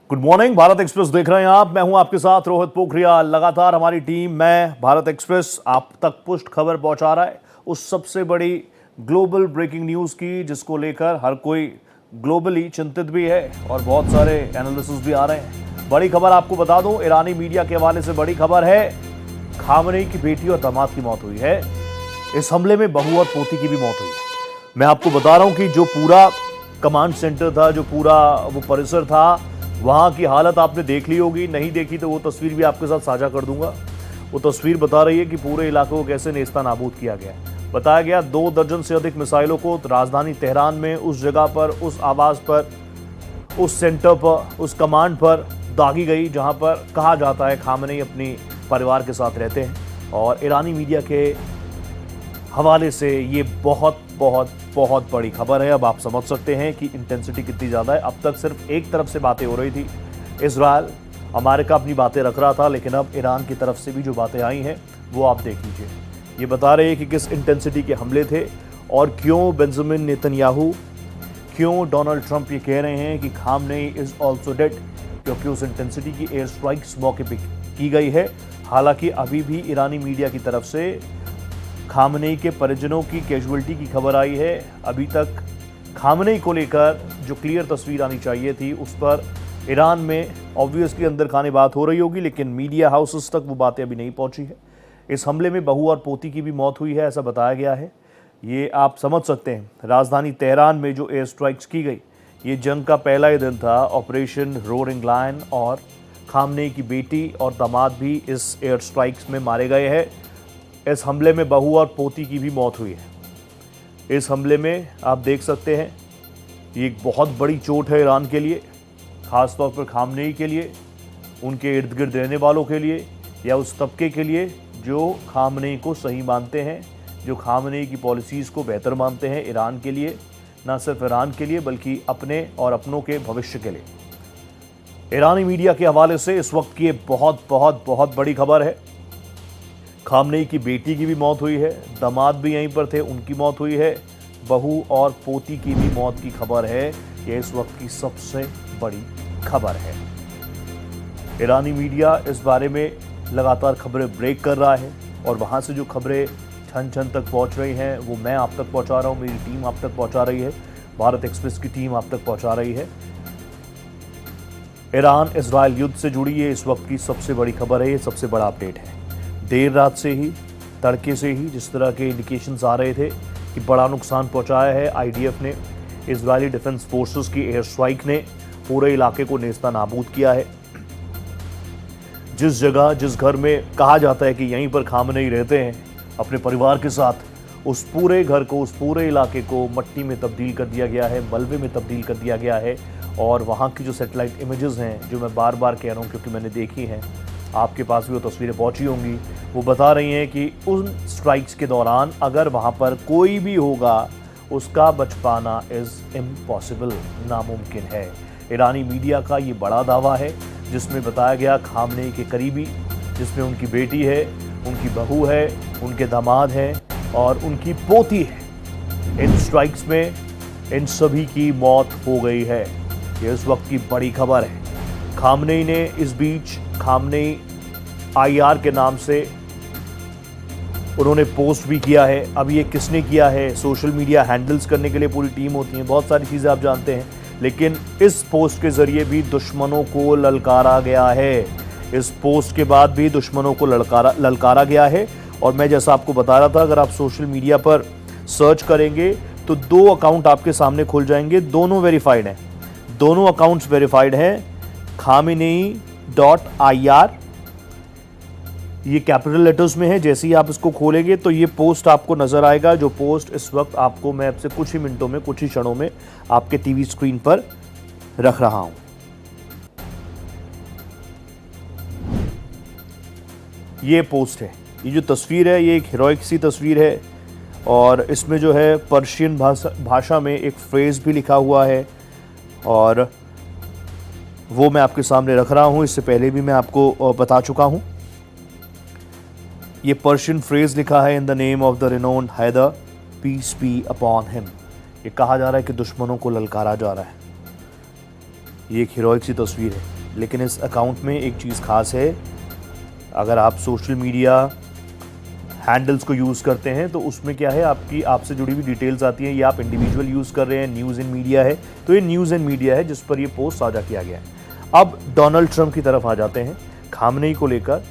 Good morning. Bharat express देख रहे हैं आप। मैं हूं आपके साथ रोहित पोखरियाल। लगातार हमारी टीम मैं भारत एक्सप्रेस आप तक पुष्ट खबर पहुंचा रहा है उस सबसे बड़ी ग्लोबल ब्रेकिंग न्यूज की जिसको लेकर हर कोई ग्लोबली चिंतित भी है और बहुत सारे एनालिसिस भी आ रहे हैं। बड़ी खबर आपको बता दूं, ईरानी मीडिया के हवाले से बड़ी खबर है। खामनेई की बेटी और दामाद की मौत हुई है। इस हमले में बहू और पोती की भी मौत हुई है। मैं आपको बता रहा हूं कि जो पूरा कमांड सेंटर था, जो पूरा वो परिसर था, वहां की हालत आपने देख ली होगी। नहीं देखी तो वो तस्वीर भी आपके साथ साझा कर दूंगा। वो तस्वीर बता रही है कि पूरे इलाके को कैसे नेस्ता नाबूद किया गया। बताया गया 2 दर्जन से अधिक मिसाइलों को राजधानी तेहरान में उस जगह पर, उस आवास पर, उस सेंटर पर, उस कमांड पर दागी गई जहां पर कहा जाता है खामनेई अपनी परिवार के साथ रहते हैं। और ईरानी मीडिया के हवाले से ये बहुत बहुत बहुत बड़ी खबर है। अब आप समझ सकते हैं कि इंटेंसिटी कितनी ज़्यादा है। अब तक सिर्फ एक तरफ से बातें हो रही थी, इजराइल अमेरिका अपनी बातें रख रहा था, लेकिन अब ईरान की तरफ से भी जो बातें आई हैं वो आप देख लीजिए। ये बता रहे हैं कि किस इंटेंसिटी के हमले थे और क्यों बेंजामिन नेतन्याहू, क्यों डोनाल्ड ट्रंप ये कह रहे हैं कि खामनेई इज ऑल्सो डेड, क्योंकि उस इंटेंसिटी की एयर स्ट्राइक्स मौके पर की गई है। हालांकि अभी भी ईरानी मीडिया की तरफ से खामनेई के परिजनों की कैजुअल्टी की खबर आई है। अभी तक खामनेई को लेकर जो क्लियर तस्वीर आनी चाहिए थी उस पर ईरान में ऑब्वियसली अंदर खाने बात हो रही होगी, लेकिन मीडिया हाउसेस तक वो बातें अभी नहीं पहुंची है। इस हमले में बहू और पोती की भी मौत हुई है, ऐसा बताया गया है। ये आप समझ सकते हैं, राजधानी तेहरान में जो एयर स्ट्राइक्स की गई, ये जंग का पहला ही दिन था, ऑपरेशन रोरिंग लायन, और खामनेई की बेटी और दामाद भी इस एयर स्ट्राइक्स में मारे गए हैं। इस हमले में बहू और पोती की भी मौत हुई है। इस हमले में आप देख सकते हैं ये एक बहुत बड़ी चोट है ईरान के लिए, ख़ासतौर पर खामनेई के लिए, उनके इर्द गिर्द रहने वालों के लिए, या उस तबके के लिए जो खामनेई को सही मानते हैं, जो खामनेई की पॉलिसीज़ को बेहतर मानते हैं ईरान के लिए, ना सिर्फ ईरान के लिए बल्कि अपने और अपनों के भविष्य के लिए। ईरानी मीडिया के हवाले से इस वक्त की बहुत बहुत बहुत बड़ी खबर है। खामनेई की बेटी की भी मौत हुई है, दामाद भी यहीं पर थे, उनकी मौत हुई है, बहू और पोती की भी मौत की खबर है। यह इस वक्त की सबसे बड़ी खबर है। ईरानी मीडिया इस बारे में लगातार खबरें ब्रेक कर रहा है और वहां से जो खबरें छन छन तक पहुंच रही हैं वो मैं आप तक पहुंचा रहा हूं, मेरी टीम आप तक पहुंचा रही है, भारत एक्सप्रेस की टीम आप तक पहुंचा रही है। ईरान इजराइल युद्ध से जुड़ी ये इस वक्त की सबसे बड़ी खबर है, ये सबसे बड़ा अपडेट है। देर रात से ही, तड़के से ही जिस तरह के इंडिकेशंस आ रहे थे कि बड़ा नुकसान पहुंचाया है आईडीएफ ने, इजरायली डिफेंस फोर्सेस की एयर स्ट्राइक ने पूरे इलाके को नेस्ता नाबूद किया है। जिस जगह, जिस घर में कहा जाता है कि यहीं पर खामनेई रहते हैं अपने परिवार के साथ, उस पूरे घर को, उस पूरे इलाके को मट्टी में तब्दील कर दिया गया है, मलबे में तब्दील कर दिया गया है। और वहाँ की जो सैटेलाइट इमेजेस हैं, जो मैं बार बार कह रहा हूँ क्योंकि मैंने देखी हैं, आपके पास भी वो तस्वीरें पहुंची होंगी, वो बता रही हैं कि उन स्ट्राइक्स के दौरान अगर वहां पर कोई भी होगा उसका बच पाना इज़ इम्पॉसिबल, नामुमकिन है। ईरानी मीडिया का ये बड़ा दावा है जिसमें बताया गया खामनेई के करीबी, जिसमें उनकी बेटी है, उनकी बहू है, उनके दामाद हैं और उनकी पोती है, इन स्ट्राइक्स में इन सभी की मौत हो गई है। ये इस वक्त की बड़ी खबर है। खामनेई ने इस बीच खामनेई आईआर के नाम से उन्होंने पोस्ट भी किया है। अब ये किसने किया है? सोशल मीडिया हैंडल्स करने के लिए पूरी टीम होती है, बहुत सारी चीज़ें आप जानते हैं, लेकिन इस पोस्ट के ज़रिए भी दुश्मनों को ललकारा गया है। इस पोस्ट के बाद भी दुश्मनों को ललकारा गया है। और मैं जैसा आपको बता रहा था, अगर आप सोशल मीडिया पर सर्च करेंगे तो 2 अकाउंट आपके सामने खुल जाएंगे, दोनों वेरीफाइड हैं, दोनों अकाउंट्स वेरीफाइड हैं। Khamenei.ir, ये कैपिटल लेटर्स में है। जैसे ही आप इसको खोलेंगे तो ये पोस्ट आपको नजर आएगा, जो पोस्ट इस वक्त आपको मैं आपसे कुछ ही मिनटों में, कुछ ही क्षणों में आपके टीवी स्क्रीन पर रख रहा हूं। ये पोस्ट है, ये जो तस्वीर है ये एक हीरोइक सी तस्वीर है और इसमें जो है पर्शियन भाषा में एक फ्रेज भी लिखा हुआ है और वो मैं आपके सामने रख रहा हूं। इससे पहले भी मैं आपको बता चुका हूं। ये पर्शियन फ्रेज लिखा है, in the name of the renowned Haider, peace be upon him. ये कहा जा रहा है कि दुश्मनों को ललकारा जा रहा है। ये एक हीरोइक सी तस्वीर है। लेकिन इस अकाउंट में एक चीज़ खास है, अगर आप सोशल मीडिया हैंडल्स को यूज़ करते हैं तो उसमें क्या है, आपकी आपसे जुड़ी हुई डिटेल्स आती हैं। ये आप इंडिविजुअल यूज़ कर रहे हैं, न्यूज़ इन मीडिया है, तो ये न्यूज़ इन मीडिया है जिस पर ये पोस्ट साझा किया गया है। अब डोनाल्ड ट्रंप की तरफ आ जाते हैं। खामनेई को लेकर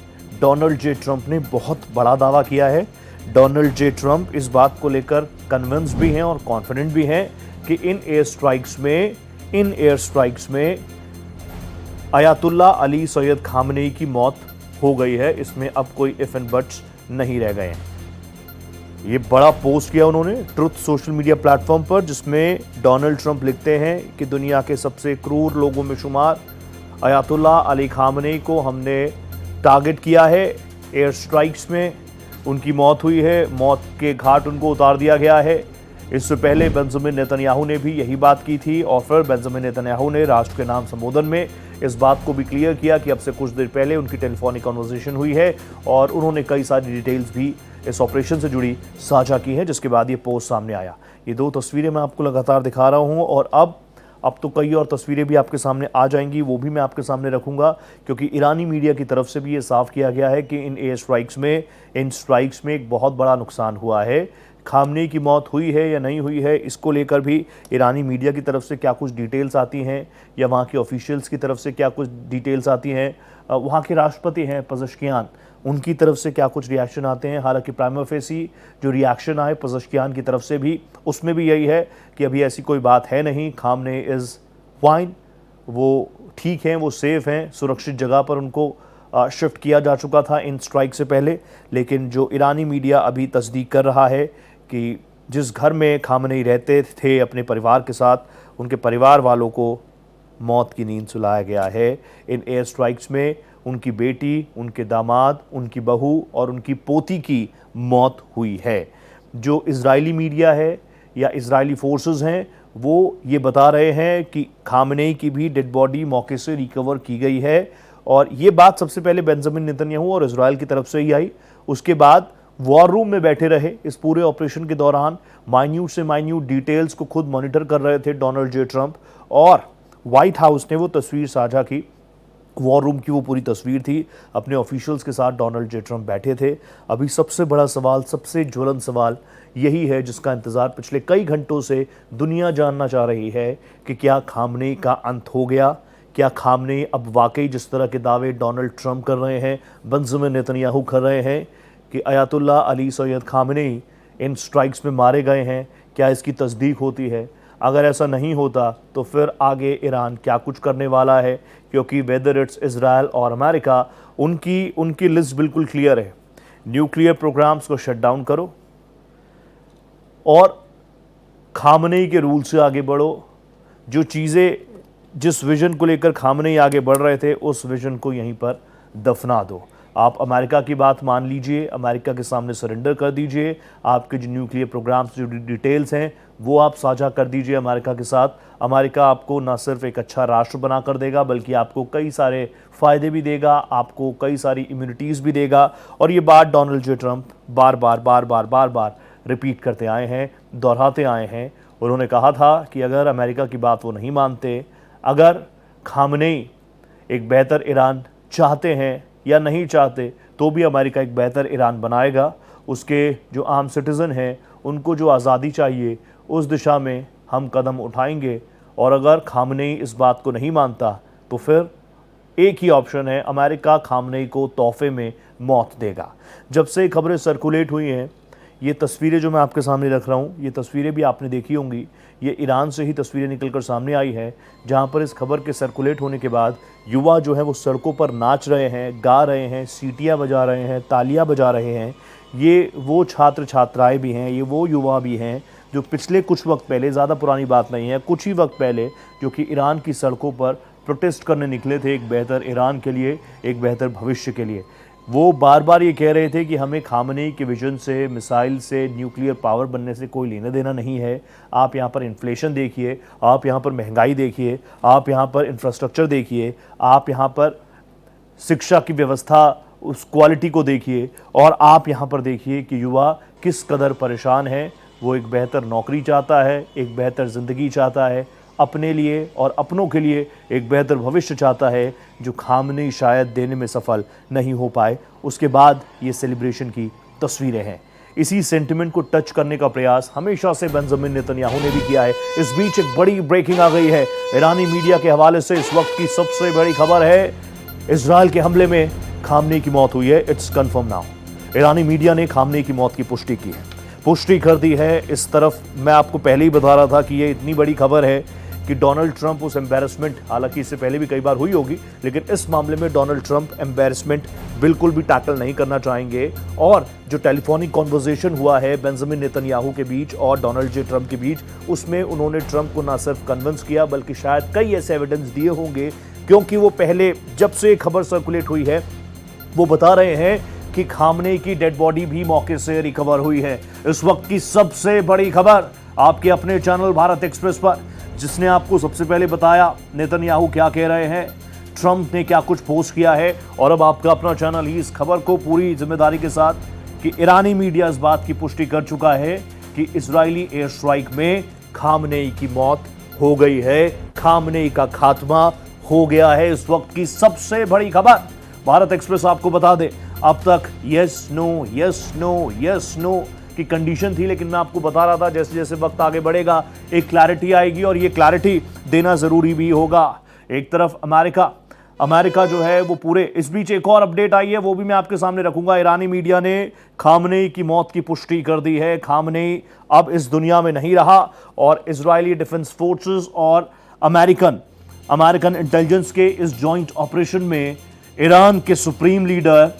डोनाल्ड जे ट्रंप ने बहुत बड़ा दावा किया है। डोनाल्ड जे ट्रंप इस बात को लेकर कन्विंस भी हैं और कॉन्फिडेंट भी हैं कि इन एयर स्ट्राइक्स में अयातुल्ला अली सैयद खामनेई की मौत हो गई है। इसमें अब कोई इफ एंड बट्स नहीं रह गए हैं। ये बड़ा पोस्ट किया उन्होंने ट्रुथ सोशल मीडिया प्लेटफॉर्म पर, जिसमें डोनाल्ड ट्रंप लिखते हैं कि दुनिया के सबसे क्रूर लोगों में शुमार अयातुल्ला अली खामनेई को हमने टारगेट किया है। एयर स्ट्राइक्स में उनकी मौत हुई है, मौत के घाट उनको उतार दिया गया है। इससे पहले बेंजामिन नेतन्याहू ने भी यही बात की थी और फिर बेंजामिन नेतन्याहू ने राष्ट्र के नाम संबोधन में इस बात को भी क्लियर किया कि अब से कुछ देर पहले उनकी टेलीफोनिक कन्वर्सेशन हुई है और उन्होंने कई सारी डिटेल्स भी इस ऑपरेशन से जुड़ी साझा की है, जिसके बाद ये पोस्ट सामने आया। ये दो तस्वीरें मैं आपको लगातार दिखा रहा हूँ और अब तो कई और तस्वीरें भी आपके सामने आ जाएंगी, वो भी मैं आपके सामने रखूंगा, क्योंकि ईरानी मीडिया की तरफ से भी ये साफ किया गया है कि इन स्ट्राइक्स में एक बहुत बड़ा नुकसान हुआ है। खामनेई की मौत हुई है या नहीं हुई है, इसको लेकर भी ईरानी मीडिया की तरफ से क्या कुछ डिटेल्स आती हैं या वहाँ के ऑफिशियल्स की तरफ से क्या कुछ डिटेल्स आती हैं, वहाँ के राष्ट्रपति हैं पज़ेश्कियान, उनकी तरफ से क्या कुछ रिएक्शन आते हैं। हालांकि प्राइमा फेसी जो रिएक्शन आए पज़ेश्कियान की तरफ से भी, उसमें भी यही है कि अभी ऐसी कोई बात है नहीं, खामनेई इज़ फाइन, वो ठीक हैं, वो सेफ़ हैं, सुरक्षित जगह पर उनको शिफ्ट किया जा चुका था इन स्ट्राइक से पहले। लेकिन जो ईरानी मीडिया अभी तस्दीक कर रहा है कि जिस घर में खामनेई रहते थे अपने परिवार के साथ, उनके परिवार वालों को मौत की नींद सुलाया गया है। इन एयर स्ट्राइक्स में उनकी बेटी, उनके दामाद, उनकी बहू और उनकी पोती की मौत हुई है। जो इजरायली मीडिया है या इजरायली फोर्सेस हैं, वो ये बता रहे हैं कि खामनेई की भी डेड बॉडी मौके से रिकवर की गई है। और ये बात सबसे पहले बेंजामिन नेतन्याहू और इजराइल की तरफ से ही आई। उसके बाद वॉर रूम में बैठे रहे इस पूरे ऑपरेशन के दौरान, माइन्यूट से माइन्यूट डिटेल्स को खुद मॉनिटर कर रहे थे डोनाल्ड जे ट्रंप, और व्हाइट हाउस ने वो तस्वीर साझा की। वॉर रूम की वो पूरी तस्वीर थी, अपने ऑफिशियल्स के साथ डोनाल्ड जे ट्रंप बैठे थे। अभी सबसे बड़ा सवाल, सबसे ज्वलंत सवाल यही है जिसका इंतज़ार पिछले कई घंटों से दुनिया जानना चाह रही है कि क्या खामनेई का अंत हो गया? क्या खामनेई अब वाकई जिस तरह के दावे डोनाल्ड ट्रंप कर रहे हैं, बेंजामिन नेतन्याहू कर रहे हैं कि अयातुल्ला अली सैयद खामनेई इन स्ट्राइक्स में मारे गए हैं, क्या इसकी तस्दीक होती है? अगर ऐसा नहीं होता तो फिर आगे ईरान क्या कुछ करने वाला है? क्योंकि वेदर इट्स इजराइल और अमेरिका, उनकी लिस्ट बिल्कुल क्लियर है। न्यूक्लियर प्रोग्राम्स को शट डाउन करो और खामनेई के रूल से आगे बढ़ो। जो चीज़ें, जिस विजन को लेकर खामनेई आगे बढ़ रहे थे, उस विजन को यहीं पर दफना दो। आप अमेरिका की बात मान लीजिए, अमेरिका के सामने सरेंडर कर दीजिए। आपके जो न्यूक्लियर प्रोग्राम्स, जो डिटेल्स हैं, वो आप साझा कर दीजिए अमेरिका के साथ। अमेरिका आपको न सिर्फ एक अच्छा राष्ट्र बना कर देगा, बल्कि आपको कई सारे फ़ायदे भी देगा, आपको कई सारी इम्यूनिटीज़ भी देगा। और ये बात डोनाल्ड जे ट्रंप बार बार रिपीट करते आए हैं, दोहराते आए हैं। उन्होंने कहा था कि अगर अमेरिका की बात वो नहीं मानते, अगर खामनेई एक बेहतर ईरान चाहते हैं या नहीं चाहते, तो भी अमेरिका एक बेहतर ईरान बनाएगा। उसके जो आम सिटीज़न हैं, उनको जो आज़ादी चाहिए, उस दिशा में हम कदम उठाएंगे। और अगर खामनेई इस बात को नहीं मानता तो फिर एक ही ऑप्शन है, अमेरिका खामनेई को तोहफे में मौत देगा। जब से खबरें सर्कुलेट हुई हैं, ये तस्वीरें जो मैं आपके सामने रख रहा हूँ, ये तस्वीरें भी आपने देखी होंगी। ये ईरान से ही तस्वीरें निकलकर सामने आई हैं, जहाँ पर इस खबर के सर्कुलेट होने के बाद युवा जो है वो सड़कों पर नाच रहे हैं, गा रहे हैं, सीटियाँ बजा रहे हैं, तालियाँ बजा रहे हैं। ये वो छात्र छात्राएँ भी हैं, ये वो युवा भी हैं जो पिछले कुछ वक्त पहले, ज़्यादा पुरानी बात नहीं है, कुछ ही वक्त पहले जो कि ईरान की सड़कों पर प्रोटेस्ट करने निकले थे एक बेहतर ईरान के लिए, एक बेहतर भविष्य के लिए। वो बार बार ये कह रहे थे कि हमें खामनेई के विजन से, मिसाइल से, न्यूक्लियर पावर बनने से कोई लेना देना नहीं है। आप यहाँ पर इन्फ्लेशन देखिए, आप यहाँ पर महंगाई देखिए, आप यहाँ पर इंफ्रास्ट्रक्चर देखिए, आप यहाँ पर शिक्षा की व्यवस्था, उस क्वालिटी को देखिए, और आप यहाँ पर देखिए कि युवा किस कदर परेशान है। वो एक बेहतर नौकरी चाहता है, एक बेहतर ज़िंदगी चाहता है। अपने लिए और अपनों के लिए एक बेहतर भविष्य चाहता है, जो खामनेई शायद देने में सफल नहीं हो पाए। उसके बाद ये सेलिब्रेशन की तस्वीरें हैं। इसी सेंटिमेंट को टच करने का प्रयास हमेशा से बेंजामिन नेतन्याहू ने भी किया है। इस बीच एक बड़ी ब्रेकिंग आ गई है ईरानी मीडिया के हवाले से। इस वक्त की सबसे बड़ी खबर है, इजराइल के हमले में खामनेई की मौत हुई है। It's confirm now. Irani media ने खामनेई की मौत की पुष्टि की है, पुष्टि कर दी है। इस तरफ मैं आपको पहले ही बता रहा था कि ये इतनी बड़ी खबर है कि डोनाल्ड ट्रंप उस एम्बैरेसमेंट, हालांकि इससे पहले भी कई बार हुई होगी, लेकिन इस मामले में डोनाल्ड ट्रंप एम्बैरेसमेंट बिल्कुल भी टैकल नहीं करना चाहेंगे। और जो टेलीफोनिक कॉन्वर्सेशन हुआ है बेंजामिन नेतन्याहू के बीच और डोनाल्ड जे ट्रंप के बीच, उसमें उन्होंने ट्रंप को ना सिर्फ कन्विंस किया बल्कि शायद कई ऐसे एविडेंस दिए होंगे, क्योंकि वो पहले जब से खबर सर्कुलेट हुई है वो बता रहे हैं कि खामनेई की डेड बॉडी भी मौके से रिकवर हुई है। इस वक्त की सबसे बड़ी खबर आपके अपने चैनल भारत एक्सप्रेस पर, जिसने आपको सबसे पहले बताया नेतन्याहू क्या कह रहे हैं, ट्रंप ने क्या कुछ पोस्ट किया है, और अब आपका अपना चैनल ही इस खबर को पूरी जिम्मेदारी के साथ कि ईरानी मीडिया इस बात की पुष्टि कर चुका है कि इजरायली एयर स्ट्राइक में खामनेई की मौत हो गई है, खामनेई का खात्मा हो गया है। इस वक्त की सबसे बड़ी खबर भारत एक्सप्रेस आपको बता दे, अब तक yes no yes no yes no की कंडीशन थी, लेकिन मैं आपको बता रहा था जैसे जैसे वक्त आगे बढ़ेगा एक क्लैरिटी आएगी और ये क्लैरिटी देना जरूरी भी होगा। एक तरफ अमेरिका जो है वो पूरे, इस बीच एक और अपडेट आई है वो भी मैं आपके सामने रखूंगा। ईरानी मीडिया ने खामनेई की मौत की पुष्टि कर दी है। खामनेई अब इस दुनिया में नहीं रहा और इजरायली डिफेंस फोर्सेस और अमेरिकन इंटेलिजेंस के इस जॉइंट ऑपरेशन में ईरान के supreme leader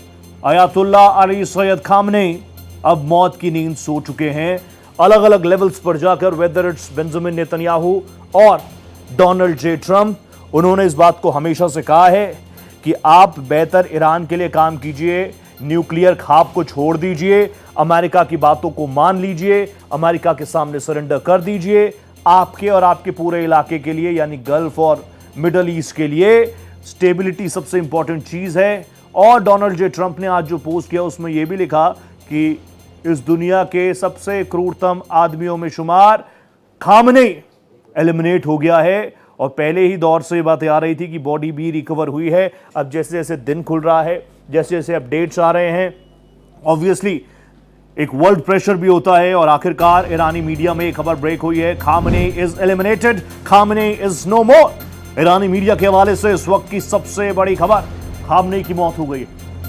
Ayatollah Ali Sayyid Khamenei अब मौत की नींद सो चुके हैं। अलग अलग लेवल्स पर जाकर, वेदर इट्स बेंजामिन नेतन्याहू और डोनाल्ड जे ट्रंप, उन्होंने इस बात को हमेशा से कहा है कि आप बेहतर ईरान के लिए काम कीजिए, न्यूक्लियर खाप को छोड़ दीजिए, अमेरिका की बातों को मान लीजिए, अमेरिका के सामने सरेंडर कर दीजिए। आपके और आपके पूरे इलाके के लिए, यानी गल्फ और मिडल ईस्ट के लिए स्टेबिलिटी सबसे इंपॉर्टेंट चीज है। और डोनाल्ड जे ट्रंप ने आज जो पोस्ट किया उसमें यह भी लिखा कि इस दुनिया के सबसे क्रूरतम आदमियों में शुमार खामनेई एलिमिनेट हो गया है। और पहले ही दौर से बातें आ रही थी कि बॉडी भी रिकवर हुई है। अब जैसे जैसे दिन खुल रहा है, जैसे जैसे अपडेट्स आ रहे हैं, ऑब्वियसली एक वर्ल्ड प्रेशर भी होता है और आखिरकार ईरानी मीडिया में एक खबर ब्रेक हुई है, Khamenei is eliminated, Khamenei is no more. ईरानी मीडिया के हवाले से इस वक्त की सबसे बड़ी खबर, खामनेई की मौत हो गई,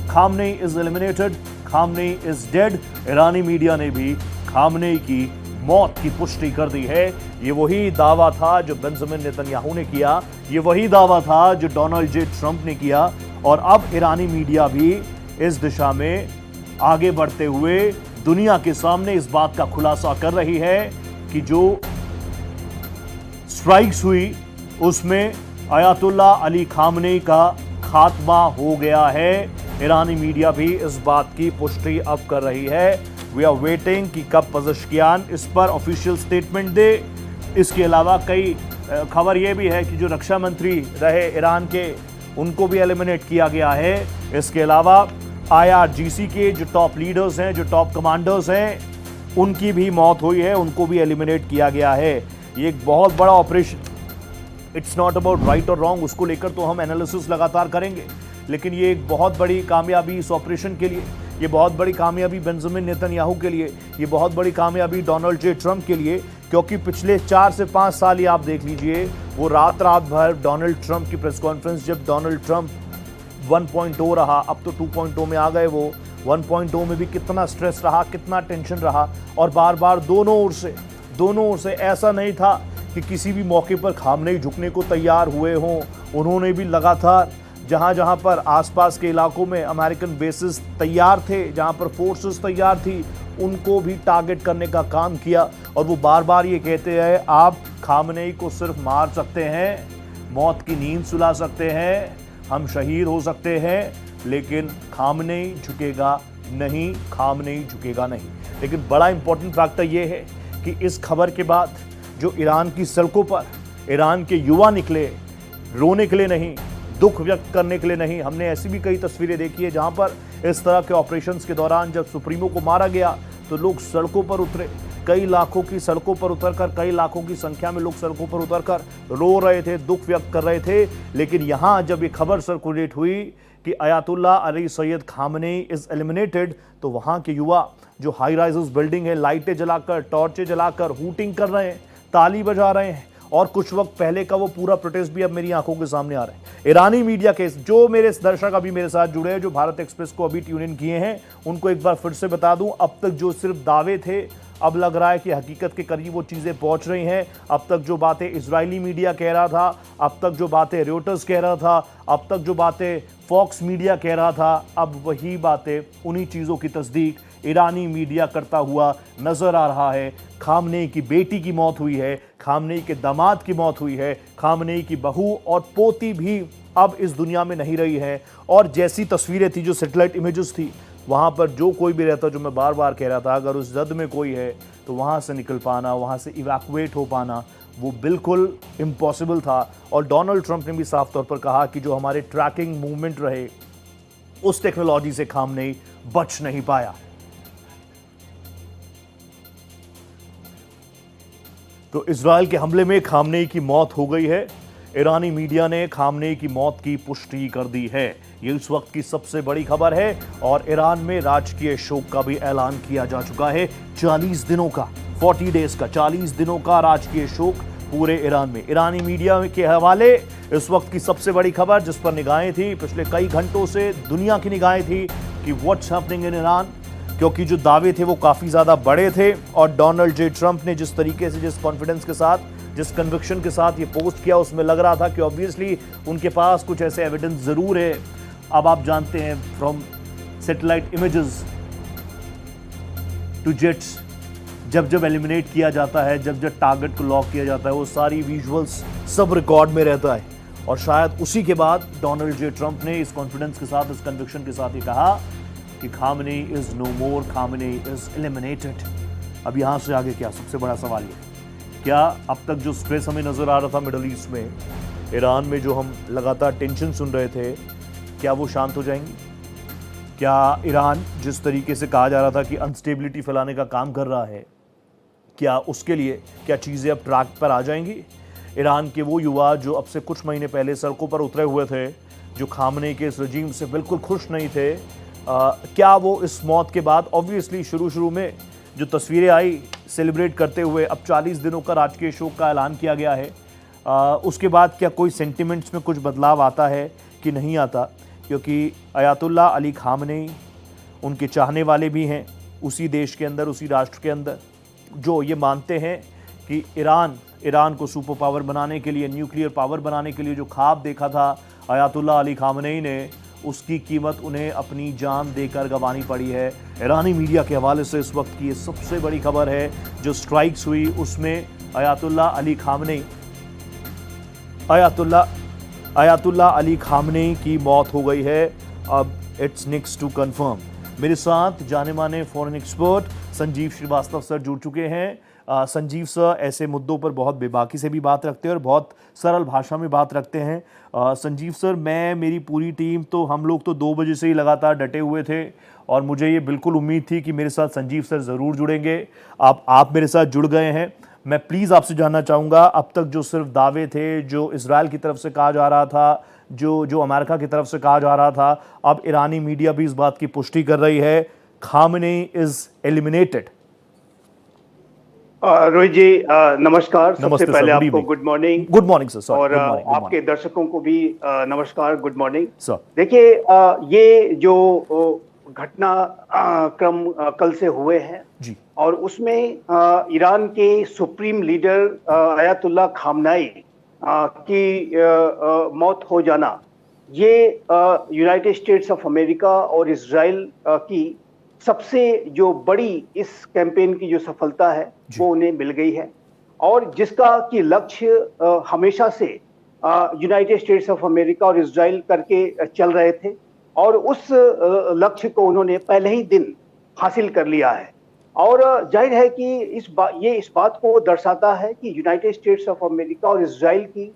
Khamenei is eliminated, Khamenei is dead. Irani media ने भी खामनेई की मौत की पुष्टि कर दी है। ये वही दावा था जो बेंजामिन नेतन्याहू ने किया, ये वही दावा था जो डोनाल्ड जे ट्रंप ने किया, और अब ईरानी मीडिया भी इस दिशा में आगे बढ़ते हुए दुनिया के सामने इस बात का खुलासा कर रही है कि जो स्ट्राइक्स हुई उसमें अयातुल्ला अली खामनेई का खात्मा हो गया है। ईरानी मीडिया भी इस बात की पुष्टि अब कर रही है। वी आर वेटिंग कि कब पज़ेश्कियान इस पर ऑफिशियल स्टेटमेंट दे। इसके अलावा कई खबर यह भी है कि जो रक्षा मंत्री रहे ईरान के, उनको भी एलिमिनेट किया गया है। इसके अलावा IRGC के जो टॉप लीडर्स हैं, जो टॉप कमांडर्स हैं, उनकी भी मौत हुई है, उनको भी एलिमिनेट किया गया है। ये एक बहुत बड़ा operation, it's not about right और रॉन्ग, उसको लेकर तो हम एनालिसिस लगातार करेंगे, लेकिन ये एक बहुत बड़ी कामयाबी इस ऑपरेशन के लिए, ये बहुत बड़ी कामयाबी बेंजामिन नेतन्याहू के लिए, ये बहुत बड़ी कामयाबी डोनाल्ड जे ट्रंप के लिए, क्योंकि पिछले 4 से 5 साल ही आप देख लीजिए, वो रात भर डोनाल्ड ट्रंप की प्रेस कॉन्फ्रेंस, जब डोनाल्ड ट्रंप 1.0 रहा, अब तो 2.0 में आ गए वो, 1.0 में भी कितना स्ट्रेस रहा, कितना टेंशन रहा, और बार बार दोनों ओर से ऐसा नहीं था कि किसी भी मौके पर खामनेई झुकने को तैयार हुए हों। उन्होंने भी लगातार जहां पर आसपास के इलाकों में अमेरिकन बेसिस तैयार थे, जहां पर फोर्सेस तैयार थी, उनको भी टारगेट करने का काम किया। और वो बार बार ये कहते हैं, आप खामनेई को सिर्फ मार सकते हैं, मौत की नींद सुला सकते हैं, हम शहीद हो सकते हैं, लेकिन खामनेई झुकेगा नहीं, खामनेई झुकेगा नहीं। लेकिन बड़ा इंपॉर्टेंट फैक्टर ये है कि इस खबर के बाद जो ईरान की सड़कों पर ईरान के युवा निकले, रोने के लिए नहीं, दुख व्यक्त करने के लिए नहीं। हमने ऐसी भी कई तस्वीरें देखी है जहां पर इस तरह के ऑपरेशंस के दौरान जब सुप्रीमो को मारा गया तो लोग सड़कों पर उतरे, कई लाखों की सड़कों पर उतरकर, कई लाखों की संख्या में लोग सड़कों पर उतरकर रो रहे थे, दुख व्यक्त कर रहे थे। लेकिन यहां जब ये खबर सर्कुलेट हुई कि Ayatollah Ali Sayyid Khamenei is eliminated, तो वहां के युवा जो हाई राइजेस बिल्डिंग है, लाइटें जलाकर, टॉर्चें जलाकर हूटिंग कर रहे हैं, ताली बजा रहे हैं। और कुछ वक्त पहले का वो पूरा प्रोटेस्ट भी अब मेरी आंखों के सामने आ रहा है। ईरानी मीडिया के जो मेरे दर्शक अभी मेरे साथ जुड़े हैं, जो भारत एक्सप्रेस को अभी ट्यून इन किए हैं, उनको एक बार फिर से बता दूं, अब तक जो सिर्फ दावे थे, अब लग रहा है कि हकीकत के करीब वो चीजें पहुंच रही हैं। अब तक जो बातें इजरायली मीडिया कह रहा था, अब तक जो बातें रॉयटर्स कह रहा था, अब तक जो बातें फॉक्स मीडिया कह रहा था, अब वही बातें, उन्हीं चीजों की तस्दीक ईरानी मीडिया करता हुआ नजर आ रहा है। खामनेई की बेटी की मौत हुई है, खामनेई के दामाद की मौत हुई है, खामनेई की बहू और पोती भी अब इस दुनिया में नहीं रही है। और जैसी तस्वीरें थी, जो सैटेलाइट इमेजेस थी, वहाँ पर जो कोई भी रहता, जो मैं बार बार कह रहा था, अगर उस जद में कोई है तो वहाँ से निकल पाना, वहाँ से इवैक्यूएट हो पाना, वो बिल्कुल इम्पॉसिबल था। और डोनाल्ड ट्रंप ने भी साफ तौर पर कहा कि जो हमारे ट्रैकिंग मूवमेंट रहे, उस टेक्नोलॉजी से खामनेई बच नहीं पाया। तो इजराइल के हमले में खामनेई की मौत हो गई है। ईरानी मीडिया ने खामनेई की मौत की पुष्टि कर दी है। ये इस वक्त की सबसे बड़ी खबर है। और ईरान में राजकीय शोक का भी ऐलान किया जा चुका है। 40 दिनों का, 40 डेज का, 40 दिनों का राजकीय शोक पूरे ईरान में। ईरानी मीडिया के हवाले इस वक्त की सबसे बड़ी खबर, जिस पर निगाहें थी पिछले कई घंटों से, दुनिया की निगाहें थी कि व्हाट्स हैपनिंग इन ईरान, क्योंकि जो दावे थे वो काफ़ी ज़्यादा बड़े थे। और डोनाल्ड जे ट्रंप ने जिस तरीके से, जिस कॉन्फिडेंस के साथ, जिस कन्विक्शन के साथ ये पोस्ट किया, उसमें लग रहा था कि ऑब्वियसली उनके पास कुछ ऐसे एविडेंस ज़रूर है। अब आप जानते हैं, from satellite images to jets, जब जब एलिमिनेट किया जाता है, जब जब टारगेट को लॉक किया जाता है, वो सारी विजुअल्स सब रिकॉर्ड में रहता है। और शायद उसी के बाद डोनाल्ड जे ट्रंप ने इस कॉन्फिडेंस के साथ, इस कन्विक्शन के साथ ये कहा कि Khamenei is no more, Khamenei is eliminated. अब यहां से आगे क्या, सबसे बड़ा सवाल ये, क्या अब तक जो स्ट्रेस हमें नजर आ रहा था मिडल ईस्ट में, ईरान में जो हम लगातार टेंशन सुन रहे थे, क्या वो शांत हो जाएंगी? क्या ईरान जिस तरीके से कहा जा रहा था कि अनस्टेबिलिटी फैलाने का काम कर रहा है, क्या उसके लिए क्या चीज़ें अब ट्रैक पर आ जाएंगी? ईरान के वो युवा जो अब से कुछ महीने पहले सड़कों पर उतरे हुए थे, जो खामनेई के इस रजीम से बिल्कुल खुश नहीं थे, क्या वो इस मौत के बाद, ऑब्वियसली शुरू में जो तस्वीरें आई सेलिब्रेट करते हुए, अब 40 दिनों का राजकीय शोक का ऐलान किया गया है, उसके बाद क्या कोई सेंटिमेंट्स में कुछ बदलाव आता है कि नहीं आता? क्योंकि अयातुल्ला अली खामनेई, उनके चाहने वाले भी हैं उसी देश के अंदर, उसी राष्ट्र के अंदर, जो ये मानते हैं कि ईरान को सुपर पावर बनाने के लिए, न्यूक्लियर पावर बनाने के लिए जो ख्वाब देखा था अयातुल्ला अली खामनेई ने, उसकी कीमत उन्हें अपनी जान देकर गंवानी पड़ी है। ईरानी मीडिया के हवाले से इस वक्त की ये सबसे बड़ी खबर है। जो स्ट्राइक्स हुई उसमें अयातुल्ला अली खामनेई की मौत हो गई है। अब इट्स नेक्स्ट टू कंफर्म। मेरे साथ जाने माने foreign expert Sanjeev Srivastava sir जुड़ चुके हैं। संजीव सर ऐसे मुद्दों पर बहुत बेबाकी से भी बात रखते हैं और बहुत सरल भाषा में बात रखते हैं। संजीव सर, मेरी पूरी टीम, तो हम लोग तो 2 बजे से ही लगातार डटे हुए थे और मुझे ये बिल्कुल उम्मीद थी कि मेरे साथ संजीव सर ज़रूर जुड़ेंगे। आप मेरे साथ जुड़ गए हैं। मैं प्लीज़ आपसे जानना चाहूँगा, अब तक जो सिर्फ दावे थे, जो इजराइल की तरफ से कहा जा रहा था, जो अमेरिका की तरफ से कहा जा रहा था, अब ईरानी मीडिया भी इस बात की पुष्टि कर रही है, खामनेई इज एलिमिनेटेड। रोहित जी नमस्कार। सबसे पहले आपको गुड मॉर्निंग सर। और आपके दर्शकों को भी नमस्कार, गुड मॉर्निंग सर। देखिए, ये जो घटना क्रम कल से हुए हैं जी, और उसमें ईरान के सुप्रीम लीडर अयातुल्ला खामनेई की मौत हो जाना, ये यूनाइटेड स्टेट्स ऑफ अमेरिका और इजराइल की सबसे जो बड़ी इस कैंपेन की जो सफलता है वो उन्हें मिल गई है। और जिसका कि लक्ष्य हमेशा से यूनाइटेड स्टेट्स ऑफ अमेरिका और इजराइल करके चल रहे थे और उस लक्ष्य को उन्होंने पहले ही दिन हासिल कर लिया है। और जाहिर है कि ये इस बात को दर्शाता है कि यूनाइटेड स्टेट्स ऑफ अमेरिका और इजराइल की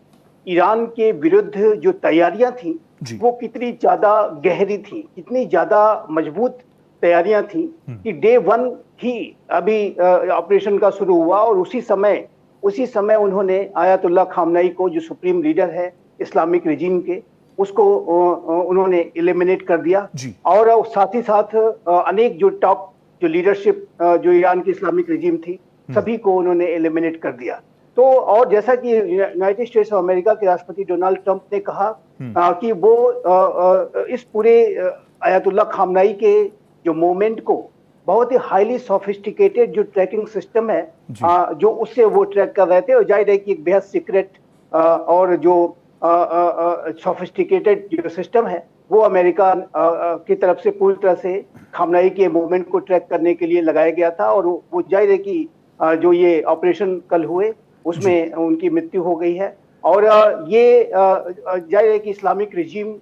ईरान के विरुद्ध जो तैयारियां थी वो कितनी ज्यादा गहरी थी, कितनी ज्यादा मजबूत तैयारियां थी कि डे 1 ही अभी ऑपरेशन का शुरू हुआ और उसी समय उन्होंने आयतुल्लाह खामनेई को, जो सुप्रीम लीडर है इस्लामिक रिजीम के, उसको उन्होंने एलिमिनेट कर दिया। जी। और साथ ही साथ अनेक जो टॉप जो लीडरशिप जो ईरान की इस्लामिक रिजीम थी, सभी को उन्होंने एलिमिनेट कर दिया। तो और जैसा कि यूनाइटेड स्टेट्स ऑफ अमेरिका के राष्ट्रपति डोनाल्ड ट्रंप ने कहा कि वो इस पूरे आयतुल्लाह खामनेई के जो मूवमेंट को बहुत ही हाईली सोफिस्टिकेटेड जो ट्रैकिंग सिस्टम है, जो उससे वो ट्रैक कर रहे थे। और जाहिर है कि एक बेहद सीक्रेट और जो सोफिस्टिकेटेड जो सिस्टम है, वो अमेरिका की तरफ से पूरी तरह से खामनेई के मूवमेंट को ट्रैक करने के लिए लगाया गया था। और वो जाहिर है कि जो ये ऑपरेशन कल हुए उसमें उनकी मृत्यु हो गई है। और ये जाहिर है कि इस्लामिक रिजीम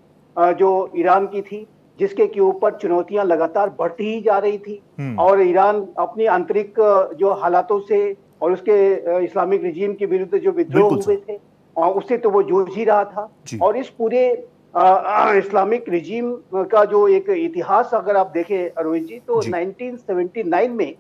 जो ईरान की थी, जिसके के ऊपर चुनौतियां लगातार बढ़ती ही जा रही थी, और ईरान अपनी आंतरिक जो हालातों से और उसके इस्लामिक रिजीम के विरुद्ध जो विद्रोह हुए थे, और उससे तो वो जूझ ही रहा था। और इस पूरे इस्लामिक रिजीम का जो एक इतिहास अगर आप देखें रोहित जी, तो 1979 में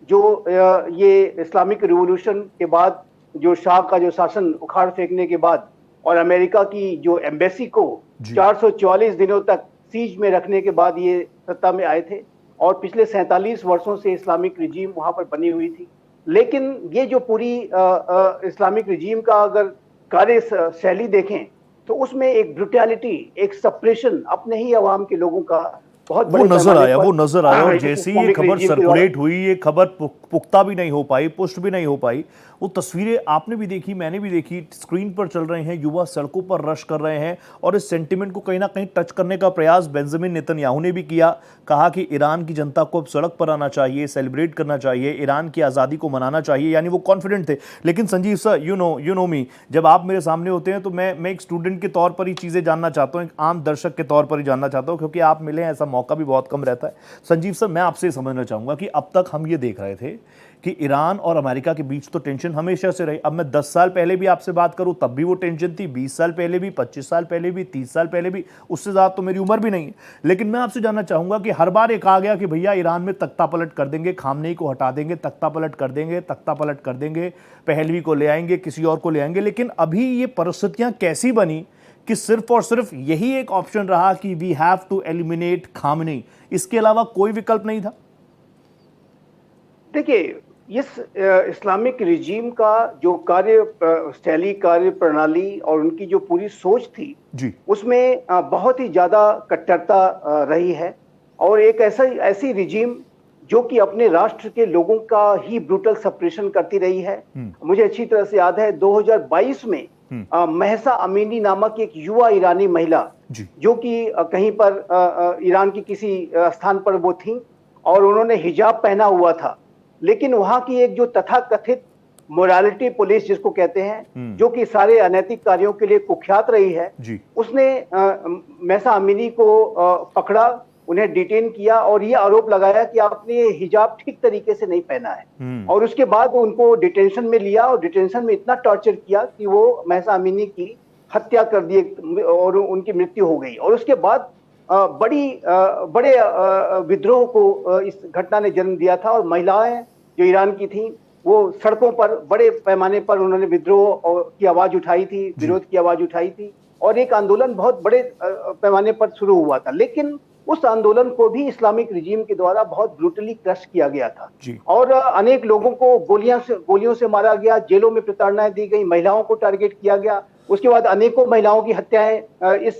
जो ये इस्लामिक रिवॉल्यूशन के बाद जो शाह का जो शासन उखाड़ फेंकने के बाद और अमेरिका की जो एम्बेसी को 444 दिनों तक सीज में रखने के बाद ये सत्ता में आए थे। और पिछले 47 वर्षों से इस्लामिक रिजीम वहां पर बनी हुई थी। लेकिन ये जो पूरी इस्लामिक रिजीम का अगर कार्य शैली देखें, तो उसमें एक ब्रुटैलिटी, एक सप्रेशन अपने ही अवाम के लोगों का वो नजर आया। और जैसे ही ये खबर सर्कुलेट हुई, ये खबर पुख्ता भी नहीं हो पाई, पुष्ट भी नहीं हो पाई, वो तस्वीरें आपने भी देखी, मैंने भी देखी, स्क्रीन पर चल रहे हैं, युवा सड़कों पर रश कर रहे हैं और इस सेंटिमेंट को कहीं ना कहीं टच करने का प्रयास बेंजामिन नेतन्याहू ने भी किया। कहा कि ईरान की जनता को अब सड़क पर आना चाहिए, सेलिब्रेट करना चाहिए, ईरान की आज़ादी को मनाना चाहिए, यानी वो कॉन्फिडेंट थे। लेकिन संजीव सर, यू नो मी, जब आप मेरे सामने होते हैं तो मैं एक स्टूडेंट के तौर पर ही चीज़ें जानना चाहता हूँ, एक आम दर्शक के तौर पर ही जानना चाहता हूँ, क्योंकि आप मिले, ऐसा मौका भी बहुत कम रहता है। संजीव सर, मैं आपसे समझना चाहूँगा कि अब तक हम ये देख रहे थे कि ईरान और अमेरिका के बीच तो टेंशन हमेशा से रही। अब मैं 10 साल पहले भी आपसे बात करूं तब भी वो टेंशन थी, 20 साल पहले भी, 25 साल पहले भी, 30 साल पहले भी, उससे ज़्यादा तो मेरी उम्र भी नहीं है। लेकिन मैं आपसे जानना चाहूँगा कि हर बार एक आ गया कि भैया ईरान में तख्ता पलट कर देंगे, खामनेई को हटा देंगे, तख्ता पलट कर देंगे, तख्ता पलट कर देंगे, पहलवी को ले आएंगे, किसी और को ले आएंगे। लेकिन अभी ये परिस्थितियाँ कैसी बनी कि सिर्फ और सिर्फ यही एक ऑप्शन रहा कि we have to eliminate Khamenei, इसके अलावा कोई विकल्प नहीं था? देखिए, इस इस्लामिक रिजीम का जो शैली, कार्य प्रणाली और उनकी जो पूरी सोच थी जी, उसमें बहुत ही ज्यादा कट्टरता रही है। और एक ऐसी रिजीम जो कि अपने राष्ट्र के लोगों का ही ब्रूटल सप्रेशन करती रही है। मुझे अच्छी तरह से याद है 2022 में महसा अमीनी नामक एक युवा ईरानी महिला, जो कि कहीं पर ईरान की किसी स्थान पर वो थी और उन्होंने हिजाब पहना हुआ था, लेकिन वहां की एक जो तथाकथित मोरालिटी पुलिस जिसको कहते हैं, जो कि सारे अनैतिक कार्यों के लिए कुख्यात रही है, उसने महसा अमीनी को पकड़ा, उन्हें डिटेन किया और ये आरोप लगाया कि आपने ये हिजाब ठीक तरीके से नहीं पहना है। और उसके बाद उनको डिटेंशन में लिया और डिटेंशन में इतना टॉर्चर किया कि वो महसा अमीनी की हत्या कर दी और उनकी मृत्यु हो गई। और उसके बाद बड़े विद्रोह को इस घटना ने जन्म दिया था और महिलाएं जो ईरान की थीं, वो सड़कों पर बड़े पैमाने पर उन्होंने विद्रोह की आवाज उठाई थी, विरोध की आवाज उठाई थी और एक आंदोलन बहुत बड़े पैमाने पर शुरू हुआ था। लेकिन उस आंदोलन को भी इस्लामिक रिजीम के द्वारा बहुत ब्रूटली क्रश किया गया था और अनेक लोगों को गोलियों से मारा गया, जेलों में प्रताड़नाएं दी गई, महिलाओं को टारगेट किया गया। उसके बाद अनेकों महिलाओं की हत्याएं इस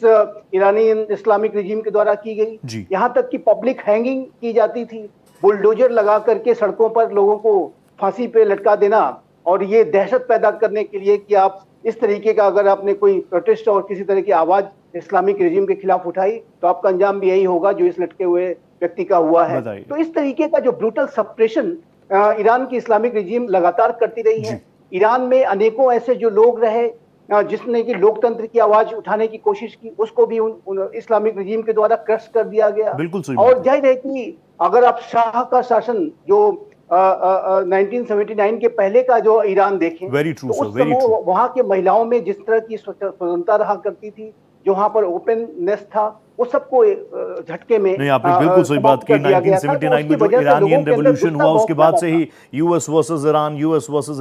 ईरानी इस्लामिक रिजीम के द्वारा की गई। यहाँ तक कि पब्लिक हैंगिंग की जाती थी, बुलडोजर लगा करके सड़कों पर लोगों को फांसी पे लटका देना, और ये दहशत पैदा करने के लिए कि आप इस तरीके का अगर आपने कोई प्रोटेस्ट और किसी तरह की आवाज इस्लामिक रिजीम के खिलाफ उठाई तो आपका अंजाम भी यही होगा जो इस लटके हुए व्यक्ति का हुआ है। तो इस तरीके का जो ब्रूटल सप्रेशन ईरान की इस्लामिक रिजीम लगातार करती रही है। ईरान में अनेकों ऐसे जो लोग रहे जिसने कि लोकतंत्र की आवाज उठाने की कोशिश की, उसको भी इस्लामिक रिजीम के द्वारा क्रश कर दिया गया। और जाहिर है कि अगर आप शाह का शासन जो 1979 के पहले का जो ईरान देखें, तो उस समय वहां के महिलाओं में जिस तरह की स्वतंत्रता रहा करती थी, जो वहां पर ओपननेस था वो सबको झटके में नहीं, आपने बिल्कुल सही बात की। 1979 में जो इरानियन रेवोल्यूशन हुआ उसके बाद से ही यूएस वर्सेस